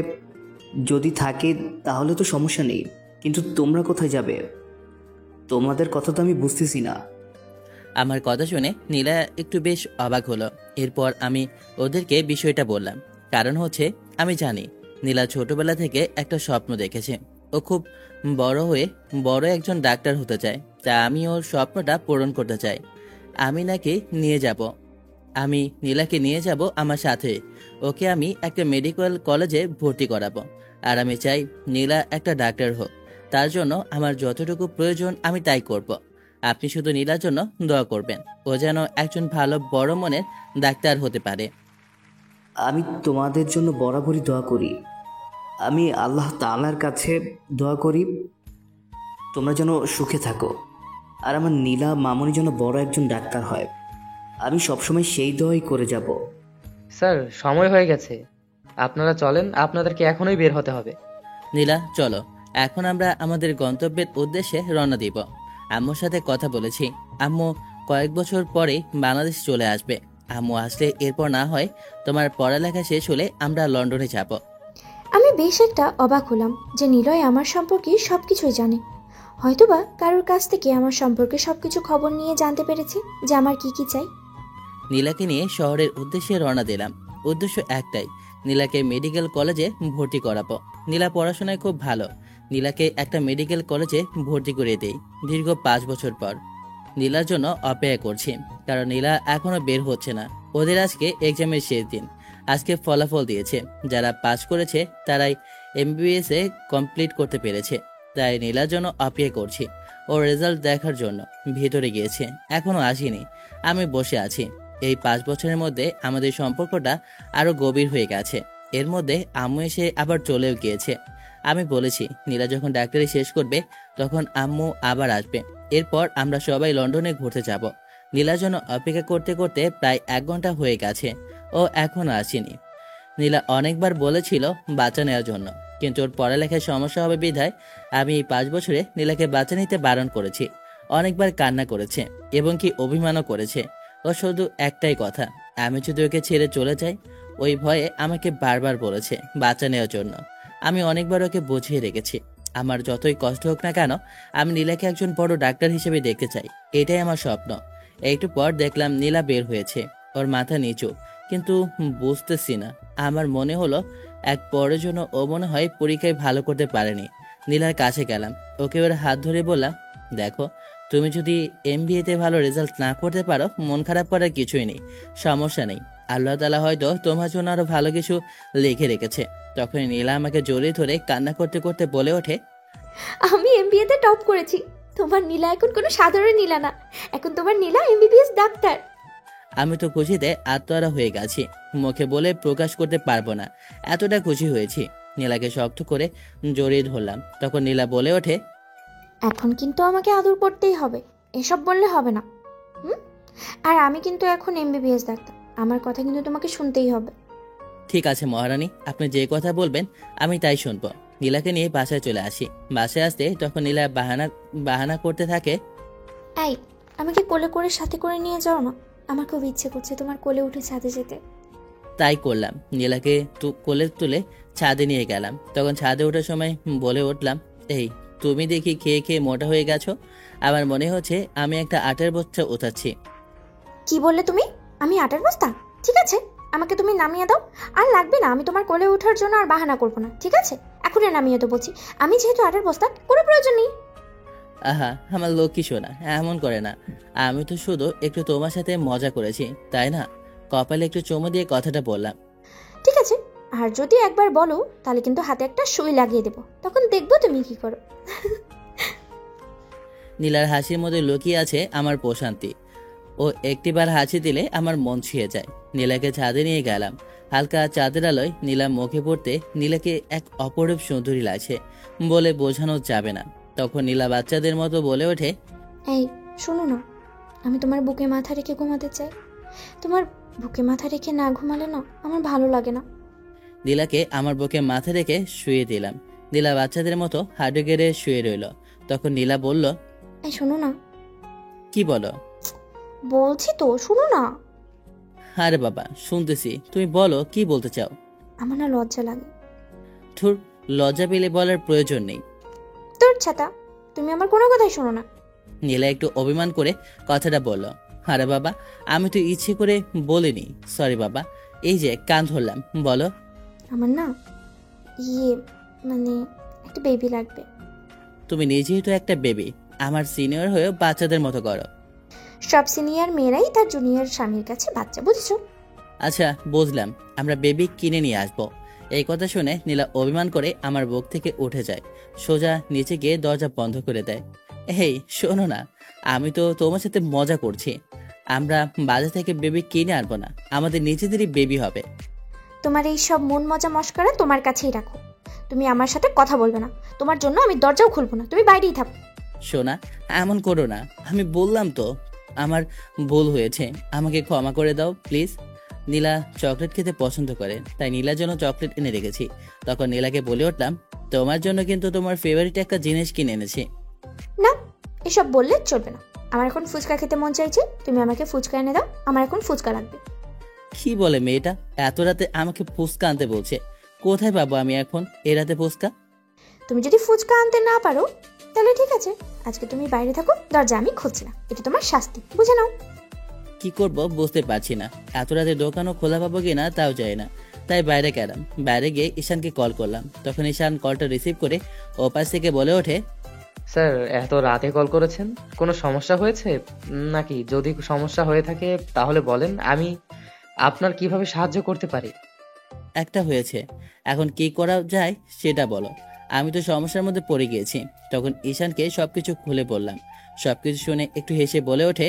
H: যদি থাকে তাহলে তো সমস্যা নেই, কিন্তু তোমরা কোথায় যাবে? তোমাদের কথা তো আমি বুঝতেছি না।
A: আমার কথা শুনে নীলা একটু বেশ অবাক হলো। এরপর আমি ওদেরকে বিষয়টা বললাম। কারণ হচ্ছে, আমি জানি নীলা ছোটবেলা থেকে একটা স্বপ্ন দেখেছে। ও খুব বড় হয়ে বড় একজন ডাক্তার হতে চায়। তা আমি ওর স্বপ্নটা পূরণ করতে চাই। আমি নীলাকে নিয়ে যাব আমার সাথে। ওকে আমি একটা মেডিকেল কলেজে ভর্তি করাবো। আর আমি চাই নীলা একটা ডাক্তার হোক। তার জন্য আমার যতটুকু প্রয়োজন আমি তাই করব। আপনি শুধু নীলার জন্য দোয়া করবেন, ও যেন একজন ভালো বড় মনের ডাক্তার হতে পারে।
H: আমি তোমাদের জন্য বরাবরই দোয়া করি। আমি আল্লাহ তাআলার কাছে দোয়া করি তোমরা যেন সুখে থাকো, আর আমার নীলা মামনি যেন বড় একজন ডাক্তার হয়। আমি সবসময় সেই দোয়াই করে যাব।
G: স্যার, সময় হয়ে গেছে, আপনারা চলেন, আপনাদেরকে এখনই বের হতে হবে।
A: নীলা, চলো, এখন আমরা আমাদের গন্তব্যের উদ্দেশ্যে রওনা দিব। আম্মুর সাথে কথা বলেছি। আম্মু কয়েক বছর পরে বাংলাদেশ চলে আসবে। আম্মু আসলে এরপর না হয় তোমার পড়ালেখা শেষ হলে আমরা লন্ডনে যাব।
B: আমি বেশ একটা অবাক হলাম যে নিলয় আমার সম্পর্কে সব কিছুই জানে। হয়তোবা কারোর কাছ থেকে আমার সম্পর্কে সবকিছু খবর নিয়ে জানতে পেরেছে যে আমার কি কি চাই।
A: নীলাকে নিয়ে শহরের উদ্দেশ্যে রওনা দিলাম। উদ্দেশ্য একটাই, নীলাকে মেডিকেল কলেজে ভর্তি করাবো। নীলা পড়াশোনায় খুব ভালো। নীলাকে একটা মেডিকেল কলেজে ভর্তি করে দেই দীর্ঘ 5 বছর পর। নীলার জন্য অপেক্ষা করছি, কারণ নীলা এখনো বের হচ্ছে না। ওদের আজকে এক্সামের শেষ দিন। আজকে ফলাফল দিয়েছে। যারা পাস করেছে তারাই MBBS এ কমপ্লিট করতে পেরেছে। তাই নীলার জন্য অপেক্ষা করছি। ওর রেজাল্ট দেখার জন্য ভিতরে গিয়েছে, এখনো আসেনি। আমি বসে আছি। এই 5 বছরের মধ্যে আমাদের সম্পর্কটা আরো গভীর হয়ে গেছে। এর মধ্যে আম্মু এসে আবার চলেও গিয়েছে। আমি বলেছি নীলা যখন ডাক্তারি শেষ করবে তখন আম্মু আবার আসবে। এরপর আমরা সবাই লন্ডনে ঘুরতে যাব। নীলার জন্য অপেক্ষা করতে করতে প্রায় 1 ঘন্টা হয়ে গেছে, ও এখনো আসেনি। নীলা অনেকবার বলেছিল বাচ্চা নেওয়ার জন্য, কিন্তু ওর পড়ালেখায় সমস্যা হবে বিধায় আমি এই 5 বছরে নীলাকে বাচ্চা নিতে বারণ করেছি। অনেকবার কান্না করেছে এবং কি অভিমানও করেছে। ও শুধু একটাই কথা, আমি যদি ওকে ছেড়ে চলে যাই। ওই ভয়ে আমাকে বারবার বলেছে বাচ্চা নেওয়ার জন্য। আমি অনেকবার ওকে বুঝিয়ে রেখেছি, আমার যতই কষ্ট হোক না কেন আমি নীলাকে একজন বড় ডাক্তার হিসেবে দেখতে চাই। এটাই আমার স্বপ্ন। একটু পর দেখলাম নীলা বের হয়েছে। ওর মাথা নিচু, কিন্তু বুঝতেছি না। আমার মনে হলো এক পরের জন্য ও মনে হয় পরীক্ষায় ভালো করতে পারেনি। নীলার কাছে গেলাম, ওকে ওর হাত ধরে বললাম, দেখো, তুমি যদি MBA-তে ভালো রেজাল্ট না করতে পারো মন খারাপ করার কিছুই নেই, সমস্যা নেই। আল্লাহ তাআলা হয়তো তোমার জন্য আরো ভালো কিছু লিখে রেখেছে। তখন নীলা আমাকে জড়িয়ে ধরে কান্না করতে করতে বলে ওঠে,
B: আমি MBA-তে টপ করেছি। তোমার নীলা এখন কোনো সাধারণ নীলা না, এখন তোমার নীলা MBBS ডাক্তার।
A: আমি তো খুশিতে আত্মহারা হয়ে গেছি, মুখে বলে প্রকাশ করতে পারবো না, এতটা খুশি হয়েছি। নীলাকে শক্ত করে জড়িয়ে ধরলাম। তখন নীলা বলে ওঠে,
B: এখন কিন্তু আমাকে আদর করতেই হবে, এসব বললে হবে না। আর আমি কিন্তু এখন MBBS ডাক্তার, আমার কথা কিন্তু তোমাকে শুনতেই হবে।
A: ঠিক আছে মহারানী, আপনি যে কথা বলবেন আমি তাই শুনবো। নীলাকে নিয়ে বাসায় চলে আসি। বাসায় আসতে তখন নীলা বাহানা করতে থাকে,
B: এই, আমাকে কোলে করে সাথে করে নিয়ে যাও না, আমার খুব ইচ্ছে করছে তোমার কোলে উঠে ছাদে যেতে।
A: তাই করলাম। নীলাকে কোলে তুলে ছাদে নিয়ে গেলাম। তখন ছাদে ওঠার সময় বলে উঠলাম, এই, তুমি দেখি খেয়ে খেয়ে মোটা হয়ে গেছো। আমার মনে হচ্ছে আমি একটা আটার বস্তা উঠাচ্ছি।
B: কি বললে তুমি? আমি আটার বস্তা? ঠিক আছে, আমাকে তুমি নামিয়ে দাও। আর লাগবে না, আমি তোমার কোলে ওঠার জন্য আর বাহানা করবো না, ঠিক আছে? এখনই নামিয়ে তো বলছি, আমি যেহেতু আটার বস্তা, কোনো প্রয়োজন নেই।
A: আহা, আমার লক্ষ্মী সোনা, এমন করে না। আমি তো শুধু একটু তোমার সাথে মজা করেছি, তাই না? কপালে একটু চুমু দিয়ে কথাটা বললাম।
B: ঠিক আছে, আর যদি একবার বলো তাহলে কিন্তু হাতে একটা সুই লাগিয়ে দেবো, তখন দেখবো তুমি কি করো।
A: নীলার হাসির মধ্যে লুকিয়ে আছে আমার প্রশান্তি। ও একটিবার হাসি দিলে আমার মন ছুঁয়ে যায়। নীলাকে ছাদে নিয়ে গেলাম। হালকা চাঁদের আলোয় নীলা মুখে পড়তে নীলাকে এক অপরূপ সুন্দরী লাগছে বলে বোঝানো যাবে না। তখন নীলা বাচ্চাদের মতো বলে ওঠে,
B: এই শোনো না, আমি তোমার বুকে মাথা রেখে ঘুমাতে চাই। তোমার বুকে মাথা রেখে না ঘুমালে না আমার ভালো লাগে না।
A: নীলাকে আমার বুকে মাথা রেখে শুয়ে দিলাম। নীলা বাচ্চাদের মতো হাঁটু গেড়ে শুয়ে রইল। তখন নীলা বলল,
B: এই শোনো না,
A: কি বলো?
B: বলছি তো শোনো না।
A: আরে বাবা, শুনতেছি, তুমি বলো কি বলতে চাও।
B: আমার না লজ্জা লাগে।
A: ধুর, লজ্জা পেলে বলার প্রয়োজন নেই।
B: তোর ছাতা, তুমি আমার কোনো কথাই শোনো না।
A: নীলা একটু অভিমান করে কথাটা বলল। আরে বাবা, আমি তো ইচ্ছে করে বলিনি, সরি বাবা, এই যে কান ধরলাম, বলো।
B: আমার না মানে একটা বেবি লাগবে।
A: তুমি নিজেই তো একটা বেবি, আমার সিনিয়র হয়েও বাচ্চাদের মতো করো।
B: সব সিনিয়র মেয়েরাই তার জুনিয়র স্বামীর কাছে বাচ্চা, বুঝছো?
A: আচ্ছা বুঝলাম, আমরা বেবি কিনে নিয়ে আসবো। এই কথা শুনে নীলা অভিমান করে আমার বুক থেকে উঠে যায়, সোজা নিচে গিয়ে দরজা বন্ধ করে দেয়। এই শোনো না, আমি তো তোমার সাথে মজা করছি। আমরা বাজার থেকে বেবি কিনে আনবো না, আমাদের নিজেদেরই বেবি হবে।
B: তোমার এই সব মন মজা মস্করা তোমার কাছেই রাখো। তুমি আমার সাথে কথা বলবে না, তোমার জন্য আমি দরজাও খুলবো না, তুমি বাইরেই থাকো।
A: শোনা, এমন করো না, আমি বললাম তো আমার ভুল হয়েছে, আমাকে ক্ষমা করে দাও প্লিজ। নীলা চকলেট খেতে পছন্দ করে, তাই নীলার জন্য চকলেট এনে রেখেছি। তখন নীলাকে বলে উঠলাম, তোমার জন্য কিন্তু তোমার ফেভারিট একটা জিনিস কিনে এনেছি।
B: না, এসব বললে চলবে না। আমার এখন ফুচকা খেতে মন চাইছে, তুমি আমাকে ফুচকা এনে দাও, আমার এখন ফুচকা লাগবে।
A: কি বলে মেয়েটা, এত রাতে আমাকে ফুচকা আনতে বলছে? কোথায় পাবো আমি এখন এ রাতে ফুচকা?
B: তুমি যদি ফুচকা আনতে না পারো তাহলে ঠিক আছে, আজকে তুমি বাইরে থাকো, দরজা আমি খুলছি না, এটা তোমার শাস্তি, বুঝে নাও।
A: কি করব বুঝতে পারছি না, এত রাতে দোকানও খোলা পাবো কিনা তাও যায় না। তাই বাইরে গেলাম, বাইরে গিয়ে ঈশানকে কল করলাম। তখন ঈশান কলটা রিসিভ করে ওপাশ থেকে বলে ওঠে,
G: স্যার এত রাতে কল করেছেন, কোনো সমস্যা হয়েছে নাকি? যদি সমস্যা হয়ে থাকে তাহলে বলেন, আমি আপনার কিভাবে সাহায্য করতে পারি?
A: একটা হয়েছে, এখন কি করা যায় সেটা বলো। আমি তো সমস্যার মধ্যে পড়ে গিয়েছি। তখন ঈশানকে সবকিছু খুলে বললাম। সবকিছু শুনে একটু হেসে বলে ওঠে,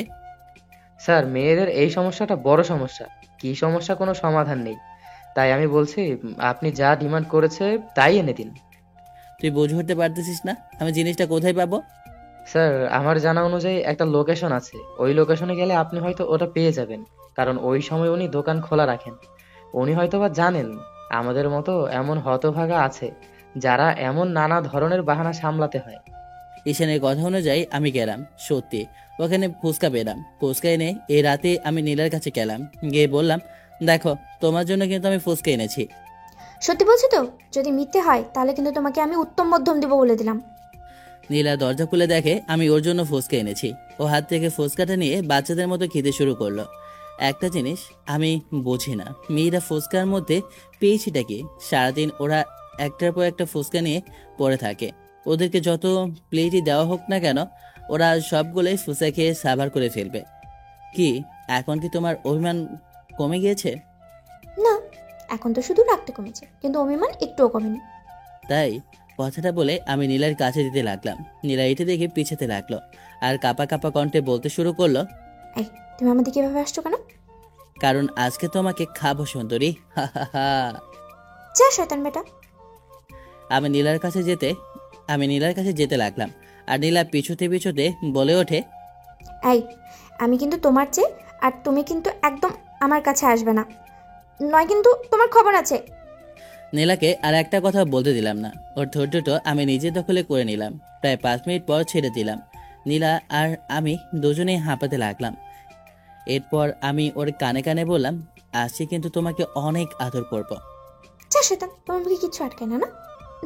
G: স্যার মেয়েদের এই সমস্যাটা বড় সমস্যা, কি সমস্যা কোনো সমাধান নেই। তাই আমি বলছি আপনি যা ডিমান্ড করেছে তাই এনে দিন।
A: তুই বুঝে উঠতে পারতেছিস না আমি জিনিসটা কোথায় পাবো?
G: স্যার আমার জানা অনুযায়ী একটা লোকেশন আছে, ওই লোকেশনে গেলে আপনি হয়তো ওটা পেয়ে যাবেন, কারণ ওই সময় উনি দোকান খোলা রাখেন। উনি হয়তোবা জানেন আমাদের মতো এমন হতভাগা আছে যারা এমন নানা ধরনের বাহানা সামলাতে হয়।
A: ঈশানের কথা অনুযায়ী আমি গেলাম। সত্যি ওখানে ফুচকা পেলাম। ফুচকা এনে এই রাতে আমি নীলার কাছে গেলাম, গিয়ে বললাম, দেখো তোমার জন্য কিন্তু আমি ফুচকা এনেছি।
B: সত্যি বলছি তো? যদি মিথ্যে হয় তাহলে কিন্তু তোমাকে আমি উত্তম মধ্যম দেবো বলে দিলাম।
A: নীলা দরজা খুলে দেখে আমি ওর জন্য ফুচকা এনেছি। ও হাত থেকে ফুচকাটা নিয়ে বাচ্চাদের মতো খেতে শুরু করলো। একটা জিনিস আমি বুঝি না, মেয়েরা ফুচকার মধ্যে পেয়েছিটা কি? সারাদিন ওরা একটার পর একটা ফুচকা নিয়ে পড়ে থাকে। ওদেরকে যত প্লেটই দেওয়া হোক না কেন, ওরা সবগুলোই ফুচকা খেয়ে সাবার করে ফেলবে। কি এখন কি তোমার অভিমান কমে গিয়েছে?
B: না, এখন তো শুধু রাগটা কমেছে, কিন্তু অভিমান একটুও কমেনি।
A: তাই কথাটা বলে আমি নীলার কাছে দিতে লাগলাম। নীলা এটা দেখে পিছাতে লাগলো আর কাপা কাপা কণ্ঠে বলতে শুরু করলো,
B: এই তুমি আমার দিকে এভাবে আসছো কেন?
A: কারণ আজকে তোমাকে খাবো সুন্দরী, হা হা হা।
B: যা শয়তান বেটা।
A: আমি নীলার কাছে যেতে লাগলাম আর নীলা পিছুতে পিছুতে বলে ওঠে,
B: এই আমি কিন্তু তোমার চেয়ে, আর তুমি কিন্তু একদম আমার কাছে আসবে না, নয় কিন্তু তোমার খবর আছে।
A: নীলাকে আর একটা কথা বলতে দিলাম না। ওর ধৈর্যটা আমি নিজে দখলে করে নিলাম। প্রায় 5 মিনিট পর ছেড়ে দিলাম। নীলা আর আমি দুজনেই হাঁপাতে লাগলাম। এরপর আমি ওর কানে কানে বললাম, আজকে কিন্তু তোমাকে অনেক আদর করব।
B: যা শয়তান, তোমার মুখে কিচ্ছু আটকায় না, না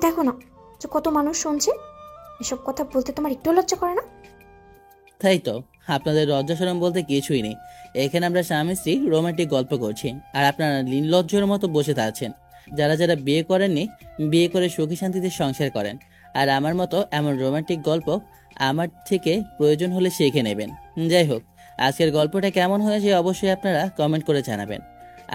B: দেখো না যে কত মানুষ শুনছে? এসব কথা বলতে তোমার একটু লজ্জা করে না?
A: তাই তো, আপনাদের লজ্জা শরম বলতে কিছুই নেই। এখানে আমরা স্বামী স্ত্রী রোমান্টিক গল্প করছি, আর আপনারা নির্লজ্জের মতো বসে থাকছেন। যারা যারা বিয়ে করেননি, বিয়ে করে সুখী শান্তিতে সংসার করেন। আর আমার মতো এমন রোমান্টিক গল্প আমার থেকে প্রয়োজন হলে শিখে নেবেন। যাই হোক, আজকের গল্পটা কেমন হয়েছে অবশ্যই আপনারা কমেন্ট করে জানাবেন।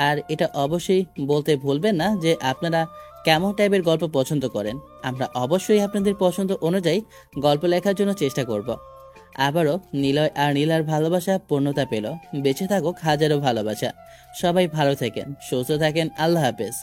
A: আর এটা অবশ্যই বলতে ভুলবেন না যে আপনারা কেমন টাইপের গল্প পছন্দ করেন। আমরা অবশ্যই আপনাদের পছন্দ অনুযায়ী গল্প লেখার জন্য চেষ্টা করব। আবারও নিলয় আর নীলার ভালোবাসা পূর্ণতা পেল। বেঁচে থাকুক হাজারো ভালোবাসা। সবাই ভালো থাকেন, সুস্থ থাকেন। আল্লাহ হাফেজ।